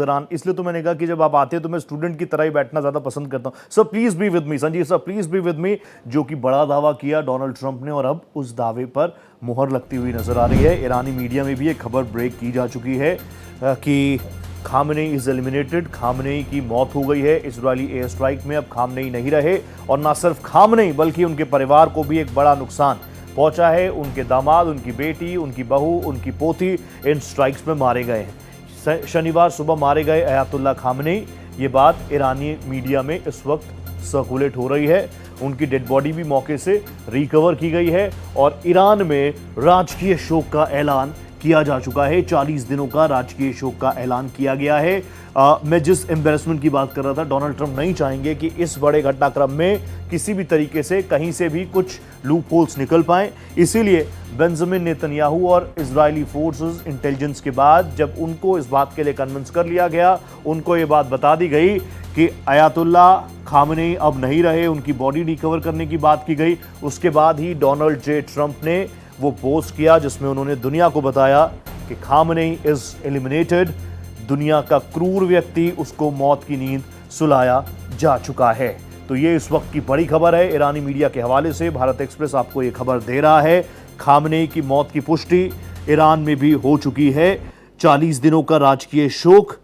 ईरान, इसलिए तो मैंने कहा कि जब आप आते हैं तो मैं स्टूडेंट की तरह ही बैठना ज्यादा पसंद करता हूं। Sir please be with me, Sanjeev sir please be with me. जो कि बड़ा दावा किया डोनाल्ड ट्रंप ने और अब उस दावे पर मुहर लगती हुई नजर आ रही है। ईरानी मीडिया में भी एक खबर ब्रेक की जा चुकी है कि खामनेई इज एलिमिनेटेड, खामनेई की मौत हो गई है इजरायली एयर स्ट्राइक में। अब खामनेई नहीं रहे और ना सिर्फ खामनेई बल्कि उनके परिवार को भी एक बड़ा नुकसान पहुंचा है। उनके दामाद, उनकी बेटी, उनकी बहू, उनकी पोती इन स्ट्राइक्स में मारे गए हैं। शनिवार सुबह मारे गए अयातुल्ला खामनेई, ये बात ईरानी मीडिया में इस वक्त सर्कुलेट हो रही है। उनकी डेड बॉडी भी मौके से रिकवर की गई है और ईरान में राजकीय शोक का ऐलान किया जा चुका है। 40 दिनों का राजकीय शोक का ऐलान किया गया है। मैं जिस एम्बेरसमेंट की बात कर रहा था, डोनाल्ड ट्रंप नहीं चाहेंगे कि इस बड़े घटनाक्रम में किसी भी तरीके से कहीं से भी कुछ लूप होल्स निकल पाए। इसीलिए बेंजामिन नेतन्याहू और इजरायली फोर्सेस इंटेलिजेंस के बाद जब उनको इस बात के लिए कन्विंस कर लिया गया, उनको ये बात बता दी गई कि अयातुल्ला खामनेई अब नहीं रहे, उनकी बॉडी रिकवर करने की बात की गई। उसके बाद ही डोनाल्ड जे ट्रंप ने वो पोस्ट किया जिसमें उन्होंने दुनिया को बताया कि खामनेई इज एलिमिनेटेड, दुनिया का क्रूर व्यक्ति, उसको मौत की नींद सुलाया जा चुका है। तो ये इस वक्त की बड़ी खबर है। ईरानी मीडिया के हवाले से भारत एक्सप्रेस आपको ये खबर दे रहा है। खामनेई की मौत की पुष्टि ईरान में भी हो चुकी है। 40 दिनों का राजकीय शोक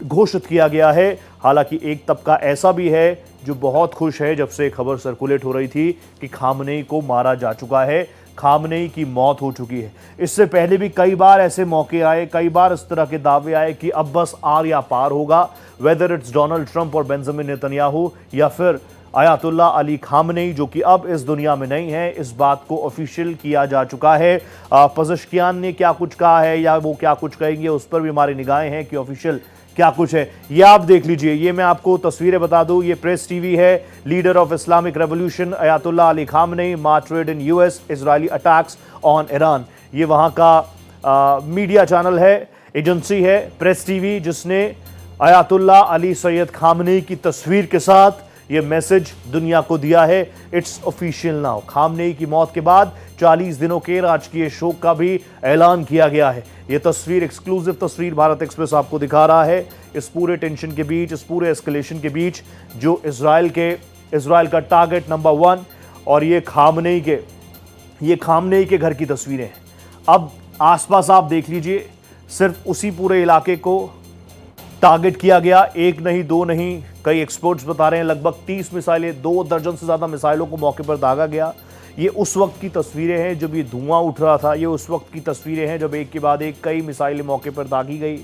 घोषित किया गया है। हालांकि एक तबका ऐसा भी है जो बहुत खुश है जब से खबर सर्कुलेट हो रही थी कि खामनेई को मारा जा चुका है, खामनेई की मौत हो चुकी है। इससे पहले भी कई बार ऐसे मौके आए, कई बार इस तरह के दावे आए कि अब बस आर या पार होगा, वेदर इट्स डोनाल्ड ट्रंप और बेंजामिन नेतन्याहू या फिर अयातुल्ला अली खामनेई जो कि अब इस दुनिया में नहीं है। इस बात को ऑफिशियल किया जा चुका है। पज़ेश्कियान ने क्या कुछ कहा है या वो क्या कुछ कहेंगे उस पर भी हमारी निगाहें हैं कि ऑफिशियल क्या कुछ है। ये आप देख लीजिए, ये मैं आपको तस्वीरें बता दूं, ये प्रेस टीवी है। Leader of Islamic revolution Ayatollah Ali Khamenei martyred in US, Israeli attacks on Iran. ये वहां का मीडिया चैनल है, एजेंसी है प्रेस टीवी, जिसने अयातुल्ला अली सैयद खामनेई की तस्वीर के साथ ये मैसेज दुनिया को दिया है। It's official now. खामनेई की मौत के बाद 40 दिनों के राजकीय शोक का भी ऐलान किया गया है। ये तस्वीर, एक्सक्लूसिव तस्वीर भारत एक्सप्रेस आपको दिखा रहा है। इस पूरे टेंशन के बीच, इस पूरे एस्केलेशन के बीच जो इजराइल का टारगेट नंबर 1 और ये खामनेई के घर की तस्वीरें हैं। अब आसपास आप देख लीजिए, सिर्फ उसी पूरे इलाके को टारगेट किया गया। एक नहीं, दो नहीं, कई एक्सपर्ट्स बता रहे हैं लगभग 30 मिसाइलें, 2 दर्जन से ज्यादा मिसाइलों को मौके पर दागा गया। ये उस वक्त की तस्वीरें हैं जब ये धुआं उठ रहा था। ये उस वक्त की तस्वीरें हैं जब एक के बाद एक कई मिसाइलें मौके पर दागी गई,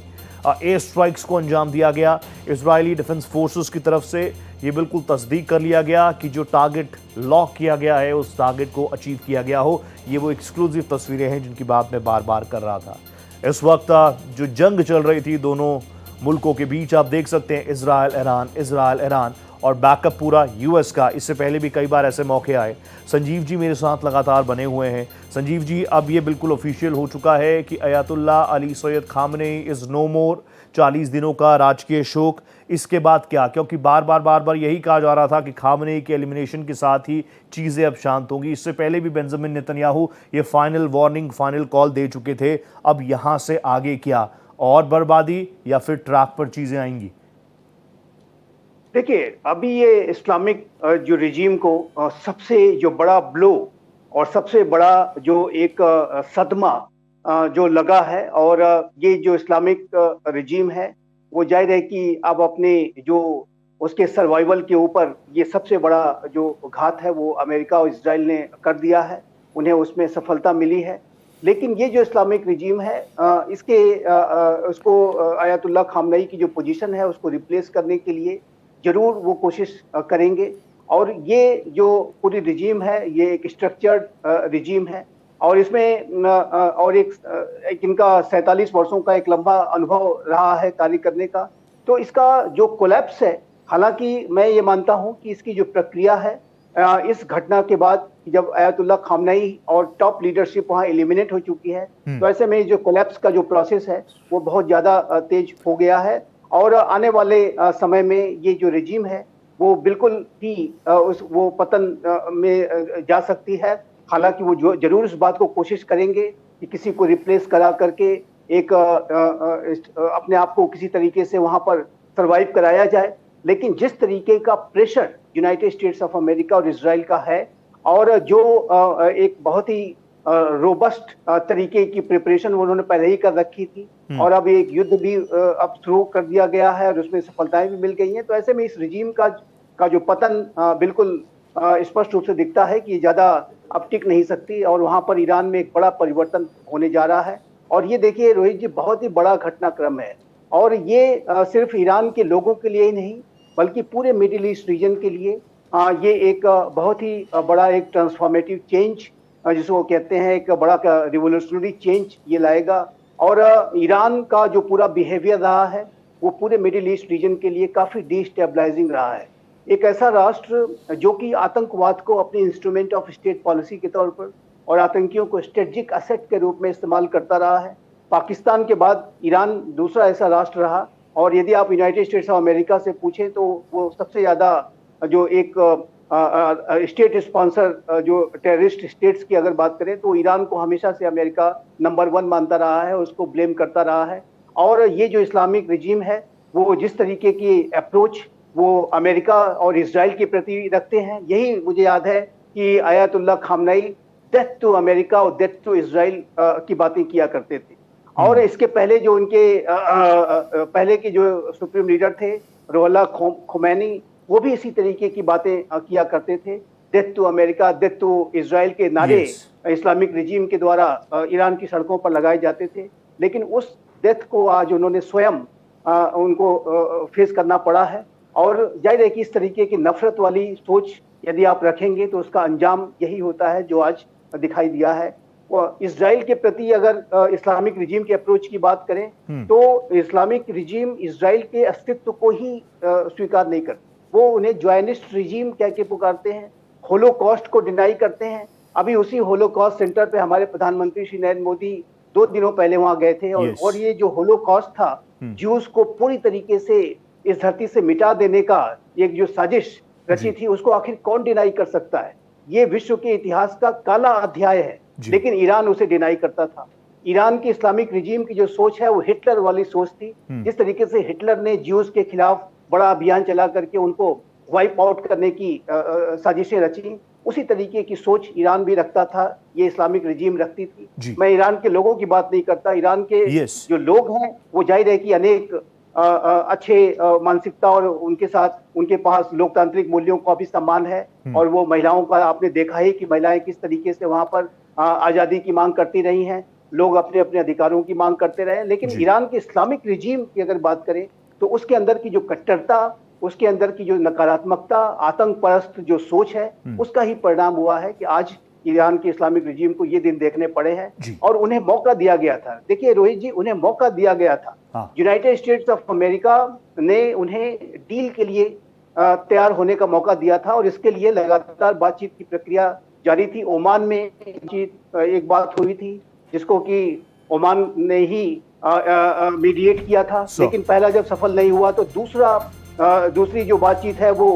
एयर स्ट्राइक्स को अंजाम दिया गया। इजरायली डिफेंस फोर्सेस की तरफ से ये बिल्कुल तस्दीक कर लिया गया कि जो टारगेट लॉक किया गया है उस टारगेट को अचीव किया गया हो। ये वो एक्सक्लूसिव तस्वीरें हैं जिनकी बात मैं बार बार कर रहा था। इस वक्त जो जंग चल रही थी दोनों मुल्कों के बीच, आप देख सकते हैं इजराइल ईरान और बैकअप पूरा यूएस का। इससे पहले भी कई बार ऐसे मौके आए। संजीव जी मेरे साथ लगातार बने हुए हैं। संजीव जी, अब ये बिल्कुल ऑफिशियल हो चुका है कि Ayatollah Ali Sayyid Khamenei is no more. 40 दिनों का राजकीय शोक, इसके बाद क्या? क्योंकि बार बार यही कहा जा रहा था कि खामनेई के एलिमिनेशन के साथ ही चीज़ें अब शांत होंगी। इससे पहले भी बेंजामिन नेतन्याहू ये फाइनल वार्निंग, फाइनल कॉल दे चुके थे। अब यहाँ से आगे क्या? और बर्बादी या फिर ट्रैक पर चीजें आएंगी? देखिए, अभी ये इस्लामिक जो रिजीम को सबसे जो बड़ा ब्लो और सबसे बड़ा जो एक सदमा जो लगा है, और ये जो इस्लामिक रिजीम है वो जाहिर है कि अब अपने जो उसके सर्वाइवल के ऊपर ये सबसे बड़ा जो घात है वो अमेरिका और इजराइल ने कर दिया है। उन्हें उसमें सफलता मिली है। लेकिन ये जो इस्लामिक रिजीम है उसको अयातुल्ला खामनेई की जो पोजीशन है उसको रिप्लेस करने के लिए जरूर वो कोशिश करेंगे। और ये जो पूरी रिजीम है ये एक स्ट्रक्चर्ड रिजीम है और इसमें और एक इनका 47 वर्षों का एक लंबा अनुभव रहा है कार्य करने का। तो इसका जो कोलैप्स है, हालांकि मैं ये मानता हूं कि इसकी जो प्रक्रिया है इस घटना के बाद जब अयातुल्ला खामनेई और टॉप लीडरशिप वहां एलिमिनेट हो चुकी है, तो ऐसे में जो कोलैप्स का जो प्रोसेस है वो बहुत ज्यादा तेज हो गया है। और आने वाले समय में ये जो रिजीम है वो बिल्कुल ही वो पतन में जा सकती है। हालांकि वो जरूर इस बात को कोशिश करेंगे कि किसी को रिप्लेस करा करके एक अपने आप को किसी तरीके से वहां पर सरवाइव कराया जाए। लेकिन जिस तरीके का pressure United states of America और इजराइल का है, और जो एक बहुत ही रोबस्ट तरीके की प्रिपरेशन उन्होंने पहले ही कर रखी थी, और अब एक युद्ध भी अब शुरू कर दिया गया है और उसमें सफलताएं भी मिल गई हैं, तो ऐसे में इस रिजीम का जो पतन बिल्कुल स्पष्ट रूप से दिखता है कि ज्यादा अब टिक नहीं सकती, और वहां पर ईरान में एक बड़ा परिवर्तन होने जा रहा है। और ये देखिए रोहित जी, बहुत ही बड़ा घटनाक्रम है, और ये सिर्फ ईरान के लोगों के लिए ही नहीं बल्कि पूरे मिडिल ईस्ट रीजन के लिए ये एक बहुत ही बड़ा एक ट्रांसफॉर्मेटिव चेंज जिसको कहते हैं, एक बड़ा रिवोल्यूशनरी चेंज ये लाएगा। और ईरान का जो पूरा बिहेवियर रहा है वो पूरे मिडिल ईस्ट रीजन के लिए काफी डिस्टेबलाइजिंग रहा है। एक ऐसा राष्ट्र जो कि आतंकवाद को अपने इंस्ट्रूमेंट ऑफ स्टेट पॉलिसी के तौर पर और आतंकियों को स्ट्रेटेजिक असेट के रूप में इस्तेमाल करता रहा है। पाकिस्तान के बाद ईरान दूसरा ऐसा राष्ट्र रहा, और यदि आप यूनाइटेड स्टेट्स ऑफ अमेरिका से पूछें तो वो सबसे ज्यादा जो एक स्टेट स्पॉन्सर जो टेररिस्ट स्टेट्स की अगर बात करें तो ईरान को हमेशा से अमेरिका नंबर 1 मानता रहा है, उसको ब्लेम करता रहा है। और ये जो इस्लामिक रिजीम है वो जिस तरीके की अप्रोच वो अमेरिका और इजराइल के प्रति रखते हैं, यही मुझे याद है कि Ayatollah Khamenei death to America और डेथ टू इजराइल की बातें किया करते थे। और इसके पहले जो उनके पहले के जो सुप्रीम लीडर थे रुहुल्लाह खोमैनी, वो भी इसी तरीके की बातें किया करते थे। Death to America, death to Israel के नारे इस्लामिक रिजीम के द्वारा ईरान की सड़कों पर लगाए जाते थे। लेकिन उस डेथ को आज उन्होंने स्वयं उनको फेस करना पड़ा है, और जाहिर है कि इस तरीके की नफरत वाली सोच यदि आप रखेंगे तो उसका अंजाम यही होता है जो आज दिखाई दिया है। इजराइल के प्रति अगर इस्लामिक रिजीम के अप्रोच की बात करें तो इस्लामिक रिजीम इजराइल के अस्तित्व को ही स्वीकार नहीं करते। वो उन्हें जॉयनिस्ट रिजीम कह के पुकारते हैं, होलोकॉस्ट को डिनाई करते हैं। अभी उसी होलोकॉस्ट सेंटर पे हमारे प्रधानमंत्री श्री नरेंद्र मोदी 2 दिनों पहले वहां गए थे, और ये जो होलोकॉस्ट था ज्यूज को पूरी तरीके से इस धरती से मिटा देने का एक जो साजिश रची थी, उसको आखिर कौन डिनाई कर सकता है। ये विश्व के इतिहास का काला अध्याय है, लेकिन ईरान उसे डिनाई करता था। ईरान की इस्लामिक रिजीम की जो सोच है वो हिटलर वाली सोच थी। जिस तरीके से हिटलर ने ज्यूज के खिलाफ बड़ा अभियान चला करके उनको वाइप आउट करने की साजिशें रची, उसी तरीके की सोच ईरान भी रखता था, ये इस्लामिक रिजीम रखती थी। मैं ईरान के लोगों की बात नहीं करता, ईरान के जो लोग हैं वो जाहिर है कि अनेक अच्छे मानसिकता और उनके साथ उनके पास लोकतांत्रिक मूल्यों का भी सम्मान है, और वो महिलाओं का आपने देखा ही कि महिलाएं किस तरीके से वहां पर आजादी की मांग करती रही हैं, लोग अपने अपने अधिकारों की मांग करते रहे। लेकिन ईरान के इस्लामिक रिजीम की अगर बात करें तो उसके अंदर की जो कट्टरता, उसके अंदर की जो नकारात्मकता, आतंक परस्त जो सोच है, उसका ही परिणाम हुआ है कि आज ईरान के इस्लामिक रिजीम को ये दिन देखने पड़े हैं। और उन्हें मौका दिया गया था। देखिए रोहित जी, उन्हें मौका दिया गया था। यूनाइटेड स्टेट्स ऑफ अमेरिका ने उन्हें डील के लिए तैयार होने का मौका दिया था, और इसके लिए लगातार बातचीत की प्रक्रिया जारी थी। ओमान में एक बात हुई थी जिसको कि ओमान ने ही मीडिएट किया था, लेकिन पहला जब सफल नहीं हुआ तो दूसरी जो बातचीत है वो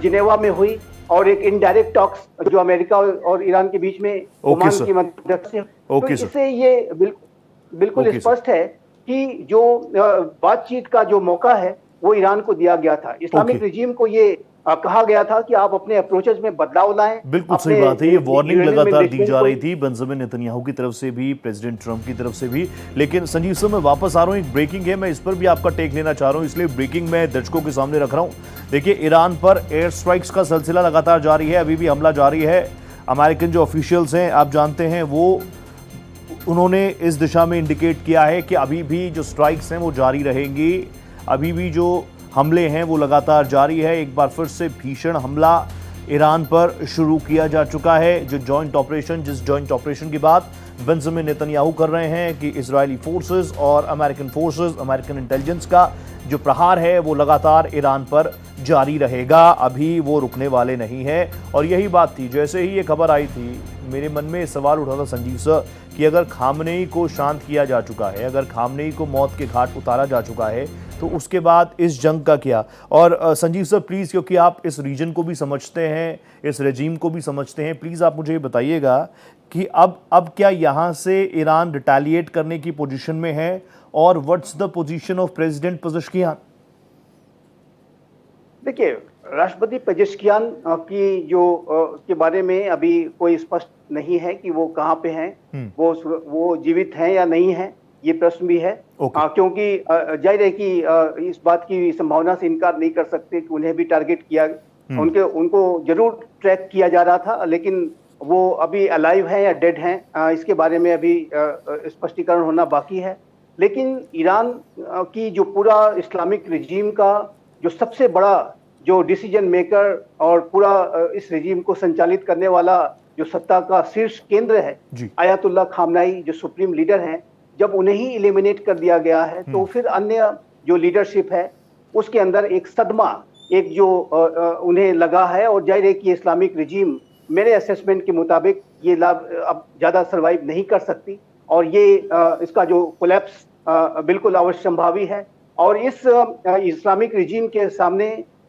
जिनेवा में हुई, और एक इनडायरेक्ट टॉक्स जो अमेरिका और ईरान के बीच में ओमान की मदद से, तो इससे ये बिल्कुल स्पष्ट है कि जो बातचीत का जो मौका है वो ईरान को दिया गया था। इस्लामिक रिजीम को ये कहा गया था कि आप अपने अप्रोचेस में बदलाव लाएं। बिल्कुल सही बात है, ये वार्निंग लगातार दी जा रही थी बेंजामिन नेतन्याहू की तरफ से भी, प्रेसिडेंट ट्रंप की तरफ से भी। लेकिन संजीव सर, मैं वापस आ रहा हूं, एक ब्रेकिंग है, मैं इस पर भी आपका टेक लेना चाह रहा हूं, इसलिए ब्रेकिंग मैं दर्शकों के सामने रख रहा हूं। देखिए, ईरान पर एयर स्ट्राइक्स का सिलसिला लगातार जारी है, अभी भी हमला जारी है। अमेरिकन जो ऑफिशियल्स हैं, आप जानते हैं, वो उन्होंने इस दिशा में इंडिकेट किया है कि अभी भी जो स्ट्राइक्स हैं वो जारी रहेंगी, अभी भी जो हमले हैं वो लगातार जारी है। एक बार फिर से भीषण हमला ईरान पर शुरू किया जा चुका है। जो जॉइंट ऑपरेशन, जिस जॉइंट ऑपरेशन की बात बेंजामिन नेतन्याहू कर रहे हैं कि इजरायली फोर्सेस और अमेरिकन फोर्सेस, अमेरिकन इंटेलिजेंस का जो प्रहार है वो लगातार ईरान पर जारी रहेगा, अभी वो रुकने वाले नहीं है। और यही बात थी, जैसे ही ये खबर आई थी मेरे मन में सवाल उठा था संजीव सर कि अगर खामनेई को शांत किया जा चुका है, अगर खामनेई को मौत के घाट उतारा जा चुका है, तो उसके बाद इस जंग का क्या? और संजीव सर प्लीज़, क्योंकि आप इस रीजन को भी समझते हैं, इस रेजीम को भी समझते हैं, प्लीज़ आप मुझे ये बताइएगा कि अब क्या यहाँ से ईरान रिटेलिएट करने की पोजीशन में है, और what's the position of president Pezeshkian? देखिए, राष्ट्रपति पेजेश्कियान की के बारे में अभी कोई स्पष्ट नहीं है कि वो कहाँ पे हैं, वो जीवित हैं या नहीं हैं, ये प्रश्न भी है। क्योंकि जाहिर है कि इस बात की संभावना से इनकार नहीं कर सकते कि उन्हें भी टारगेट किया, उनको जरूर ट्रैक किया जा रहा था, लेकिन वो अभी अलाइव हैं या डेड हैं, इसके बारे में अभी स्पष्टीकरण होना बाकी है। लेकिन ईरान की जो पूरा इस्लामिक रिजीम का जो सबसे बड़ा जो डिसीजन मेकर और पूरा इस रिजीम को संचालित करने वाला जो सत्ता का शीर्ष केंद्र है, आयतुल्लाह खामनाई जो सुप्रीम लीडर हैं, जब उन्हें ही एलिमिनेट कर दिया गया है, तो फिर अन्य जो लीडरशिप है उसके अंदर एक सदमा, एक जो उन्हें लगा है। और जाहिर है कि इस्लामिक रिजीम मेरे असेसमेंट के मुताबिक ये लाभ अब ज्यादा सर्वाइव नहीं कर सकती, और ये इसका जो कोलैप्स बिल्कुल अवश्य संभावी है। और इस इस्लामिक रिजीम के सामने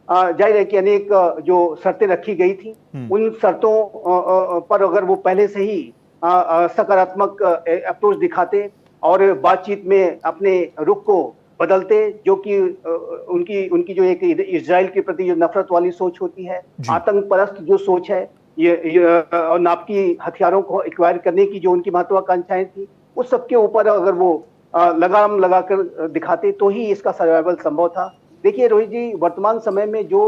जाहिर है कि अनेक जो शर्तें रखी गई थी, उन शर्तों पर अगर वो पहले से ही सकारात्मक अप्रोच दिखाते और बातचीत में अपने रुख को बदलते, जो कि उनकी जो एक इजराइल के प्रति जो नफरत वाली सोच होती है, आतंक परस्त जो सोच है, ये और नापकी हथियारों को एक्वायर करने की जो उनकी महत्वाकांक्षाएं थी, उस सबके ऊपर अगर वो लगाम लगाकर दिखाते तो ही इसका सर्वाइवल संभव था। देखिए रोहित जी, वर्तमान समय में जो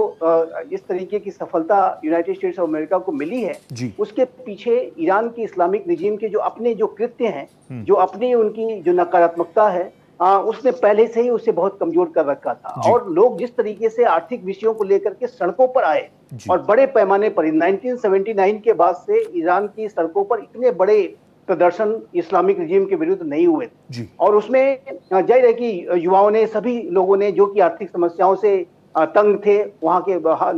इस तरीके की सफलता यूनाइटेड स्टेट्स ऑफ अमेरिका को मिली है, उसके पीछे ईरान की इस्लामिक रिजीम के जो अपने जो कृत्य हैं, जो अपनी उनकी जो नकारात्मकता है, उसने पहले से ही उसे बहुत कमजोर कर रखा था। और लोग जिस तरीके से आर्थिक विषयों को लेकर के सड़कों पर आए, और बड़े पैमाने पर 1979 के बाद से ईरान की सड़कों पर इतने बड़े प्रदर्शन इस्लामिक रिजीम के विरुद्ध नहीं हुए थे। और उसमें जाहिर है कि युवाओं ने, सभी लोगों ने जो कि आर्थिक समस्याओं से तंग थे, वहां के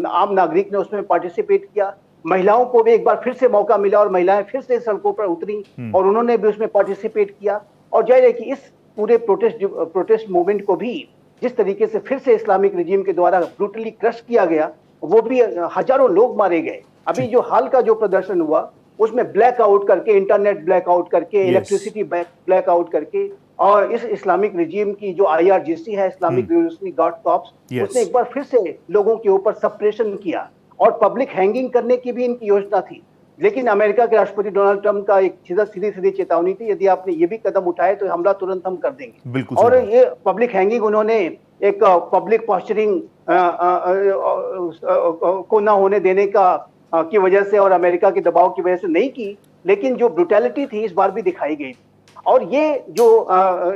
आम नागरिक ने उसमें पार्टिसिपेट किया। महिलाओं को भी एक बार फिर से मौका मिला और महिलाएं फिर से सड़कों पर उतरी और उन्होंने भी उसमें पार्टिसिपेट किया। और जाहिर है कि इस पूरे प्रोटेस्ट मूवमेंट को भी जिस तरीके से फिर से इस्लामिक रिजीम के द्वारा ब्रूटली क्रश किया गया, वो भी हजारों लोग मारे गए। अभी जो हाल का जो प्रदर्शन हुआ, उसमें ब्लैकआउट करके, इंटरनेट ब्लैकआउट करके, इलेक्ट्रिसिटी ब्लैकआउट करके, और इस इस्लामिक रिजीम की जो IRGC है, इस्लामिक रिवॉल्यूशनरी गार्ड कॉर्प्स, उसने एक बार फिर से लोगों के ऊपर सप्रेशन किया और पब्लिक हैंगिंग करने की भी इनकी योजना थी। लेकिन अमेरिका के राष्ट्रपति डोनाल्ड ट्रंप का एक सीधी चेतावनी थी, यदि आपने ये भी कदम उठाए तो हमला तुरंत हम कर देंगे। और ये पब्लिक हैंगिंग उन्होंने एक पब्लिक पॉस्चरिंग को ना होने देने की वजह से और अमेरिका के दबाव की वजह से नहीं की, लेकिन जो ब्रुटैलिटी थी इस बार भी दिखाई गई। और ये जो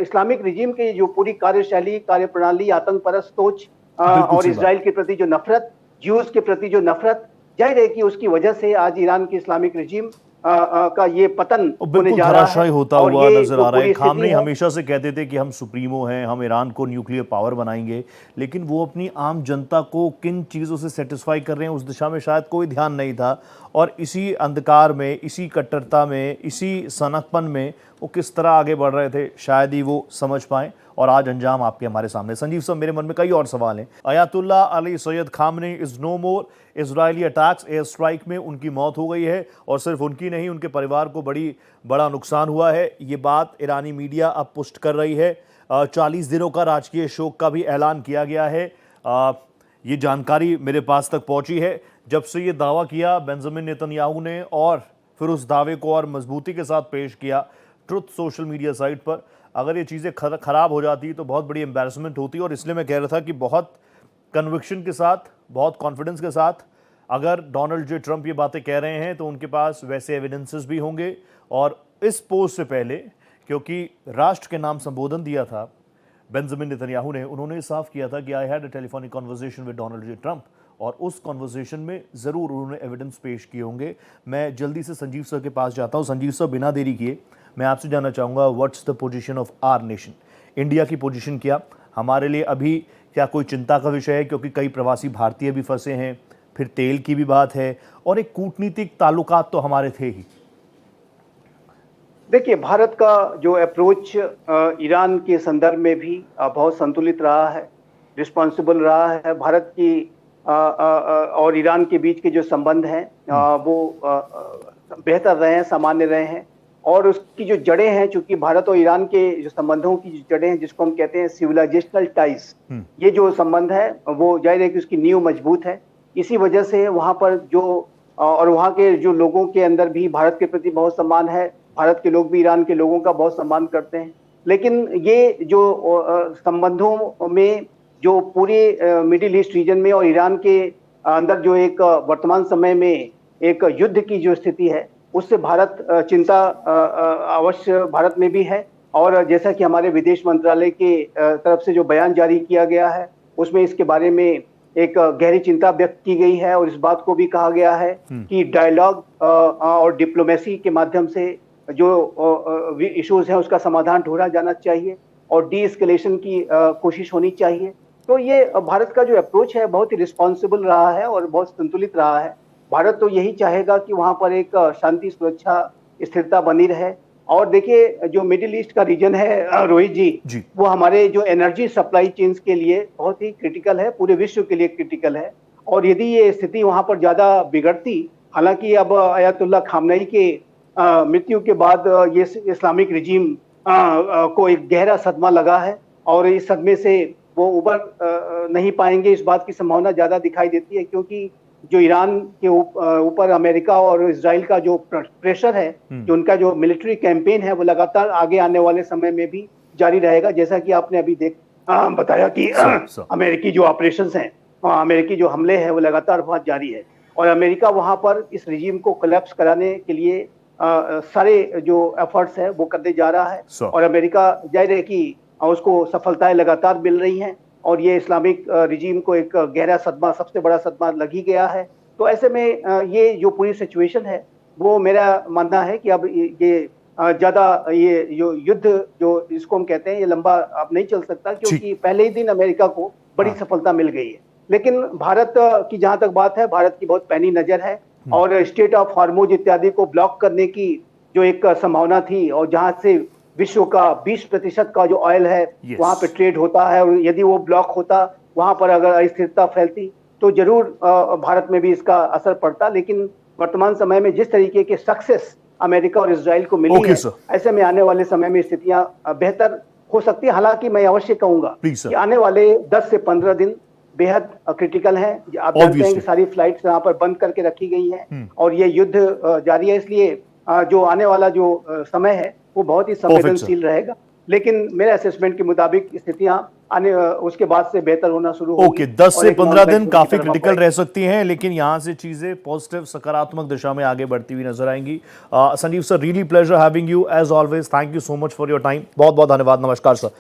इस्लामिक रिजीम की जो पूरी कार्यशैली, कार्यप्रणाली, आतंक परस्त सोच और इजराइल के प्रति जो नफरत, ज्यूज के प्रति जो नफरत, जाहिर है कि उसकी वजह से आज ईरान की इस्लामिक रिजीम का ये पतन होने जा रहा है, होता हुआ नजर आ रहा है। खामनेई हमेशा से कहते थे कि हम सुप्रीमो हैं, हम ईरान को न्यूक्लियर पावर बनाएंगे, लेकिन वो अपनी आम जनता को किन चीज़ों से सेटिस्फाई कर रहे हैं उस दिशा में शायद कोई ध्यान नहीं था। और इसी अंधकार में, इसी कट्टरता में, इसी सनकपन में वो किस तरह आगे बढ़ रहे थे, शायद ही वो समझ पाए, और आज अंजाम आपके हमारे सामने। संजीव साहब, मेरे मन में कई और सवाल हैं। Ayatollah Ali Sayyid Khamenei is no more. Israeli attacks, air strike में उनकी मौत हो गई है, और सिर्फ उनकी नहीं, उनके परिवार को बड़ा नुकसान हुआ है। ये बात ईरानी मीडिया अब पुष्ट कर रही है। 40 दिनों का राजकीय शोक का भी ऐलान किया गया है। ये जानकारी मेरे पास तक पहुंची है जब से ये दावा किया बेंजामिन नेतन्याहू ने, और फिर उस दावे को और मजबूती के साथ पेश किया ट्रुथ सोशल मीडिया साइट पर। अगर ये चीज़ें खराब हो जाती तो बहुत बड़ी एम्बैरसमेंट होती, और इसलिए मैं कह रहा था कि बहुत कन्विक्शन के साथ, बहुत कॉन्फिडेंस के साथ अगर डोनाल्ड जे ट्रंप ये बातें कह रहे हैं तो उनके पास वैसे एविडेंसेस भी होंगे। और इस पोस्ट से पहले, क्योंकि राष्ट्र के नाम संबोधन दिया था बेंजामिन नेतन्याहू ने, उन्होंने साफ किया था कि I had a telephonic conversation with Donald J Trump, और उस कन्वर्सेशन में ज़रूर उन्होंने एविडेंस पेश किए होंगे। मैं जल्दी से संजीव सर के पास जाता हूँ। संजीव सर, बिना देरी किए मैं आपसे जानना चाहूँगा, what's the position of our nation? India की पोजीशन क्या हमारे लिए अभी, क्या कोई चिंता का विषय है? क्योंकि कई प्रवासी भारतीय भी फंसे हैं, फिर तेल की भी बात है, और एक कूटनीतिक ताल्लुकात तो हमारे थे ही। देखिए, भारत का जो अप्रोच ईरान के संदर्भ में भी बहुत संतुलित रहा है। रिस्पॉन्सिबल रहा है। भारत की और ईरान के बीच के जो संबंध हैं वो बेहतर रहे हैं, सामान्य रहे हैं। और उसकी जो जड़ें हैं, चूंकि भारत और ईरान के जो संबंधों की जो जड़ें हैं, जिसको हम कहते हैं सिविलाइजेशनल टाइज, ये जो संबंध है वो जाहिर है कि उसकी नींव मजबूत है। इसी वजह से वहां पर जो और वहां के जो लोगों के अंदर भी भारत के प्रति बहुत सम्मान है। भारत के लोग भी ईरान के लोगों का बहुत सम्मान करते हैं। लेकिन ये जो संबंधों में जो पूरे मिडिल ईस्ट रीजन में और ईरान के अंदर जो एक वर्तमान समय में एक युद्ध की जो स्थिति है, उससे भारत चिंता अवश्य भारत में भी है। और जैसा कि हमारे विदेश मंत्रालय के तरफ से जो बयान जारी किया गया है, उसमें इसके बारे में एक गहरी चिंता व्यक्त की गई है और इस बात को भी कहा गया है कि डायलॉग और डिप्लोमेसी के माध्यम से जो इश्यूज हैं उसका समाधान ढूंढा जाना चाहिए और डी एस्केलेशन की कोशिश होनी चाहिए। तो ये भारत का जो अप्रोच है बहुत ही रिस्पॉन्सिबल रहा है और बहुत संतुलित रहा है। भारत तो यही चाहेगा कि वहां पर एक शांति, सुरक्षा, स्थिरता बनी रहे। और देखिए, जो मिडिल ईस्ट का रीजन है रोहित जी, वो हमारे जो एनर्जी सप्लाई चेन्स के लिए बहुत ही क्रिटिकल है, पूरे विश्व के लिए क्रिटिकल है। और यदि ये स्थिति वहां पर ज्यादा बिगड़ती, हालांकि अब अयातुल्ला खामनेई के मृत्यु के बाद ये इस्लामिक रिजीम को एक गहरा सदमा लगा है और इस सदमे से वो उबर नहीं पाएंगे, इस बात की संभावना ज्यादा दिखाई देती है। क्योंकि जो ईरान के ऊपर अमेरिका और इजराइल का जो प्रेशर है, जो उनका जो मिलिट्री कैंपेन है, वो लगातार आगे आने वाले समय में भी जारी रहेगा। जैसा कि आपने अभी बताया कि अमेरिकी जो ऑपरेशंस हैं, अमेरिकी जो हमले हैं, वो लगातार वहां जारी है और अमेरिका वहां पर इस रिजीम को कोलैप्स कराने के लिए सारे जो एफर्ट्स है वो करने जा रहा है। और अमेरिका जाहिर है कि उसको सफलताएं लगातार मिल रही हैं और ये इस्लामिक रिजीम को एक गहरा सदमा, सबसे बड़ा सदमा लग ही गया है। तो ऐसे में ये जो पूरी सिचुएशन है, वो मेरा मानना है कि अब ये ज्यादा ये जो युद्ध जो इसको हम कहते हैं, ये लंबा अब नहीं चल सकता, क्योंकि पहले ही दिन अमेरिका को बड़ी सफलता मिल गई है। लेकिन भारत की जहां तक बात है, भारत की बहुत पैनी नजर है और स्टेट ऑफ हॉर्मुज इत्यादि को ब्लॉक करने की जो एक संभावना थी और जहां से विश्व का 20% का जो ऑयल है वहां पे ट्रेड होता है, और यदि वो ब्लॉक होता, वहां पर अगर अस्थिरता फैलती तो जरूर भारत में भी इसका असर पड़ता। लेकिन वर्तमान समय में जिस तरीके के सक्सेस अमेरिका और इजराइल को मिली है, ऐसे में आने वाले समय में स्थितियां बेहतर हो सकती है। हालांकि मैं अवश्य कहूंगा कि आने वाले 10 से 15 दिन बेहद क्रिटिकल हैं। आप जानते हैं कि सारी फ्लाइट्स यहाँ पर बंद करके रखी गई हैं और ये युद्ध जारी है, इसलिए जो आने वाला जो समय है वो बहुत ही संवेदनशील रहेगा। लेकिन मेरे असेसमेंट के मुताबिक स्थितियां आने उसके बाद से बेहतर होना शुरू होगी। 10 से 15 दिन काफी क्रिटिकल रह सकती हैं, लेकिन यहां से चीजें पॉजिटिव, सकारात्मक दिशा में आगे बढ़ती हुई नजर आएंगी। Sanjeev sir, really pleasure having you as always. Thank you so much for your time. बहुत बहुत धन्यवाद। नमस्कार सर।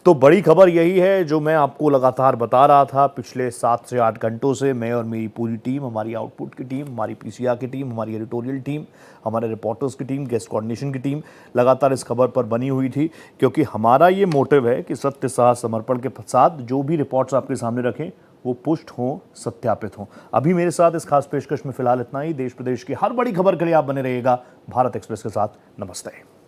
तो बड़ी खबर यही है जो मैं आपको लगातार बता रहा था पिछले 7 से 8 घंटों से। मैं और मेरी पूरी टीम, हमारी आउटपुट की टीम, हमारी पीसीआर की टीम, हमारी एडिटोरियल टीम, हमारे रिपोर्टर्स की टीम, गेस्ट कोऑर्डिनेशन की टीम लगातार इस खबर पर बनी हुई थी, क्योंकि हमारा ये मोटिव है कि सत्य, साहस, समर्पण के साथ जो भी रिपोर्ट्स आपके सामने रखें वो पुष्ट हों, सत्यापित हों। अभी मेरे साथ इस खास पेशकश में फिलहाल इतना ही। देश प्रदेश की हर बड़ी खबर के लिए आप बने रहिएगा भारत एक्सप्रेस के साथ। नमस्ते।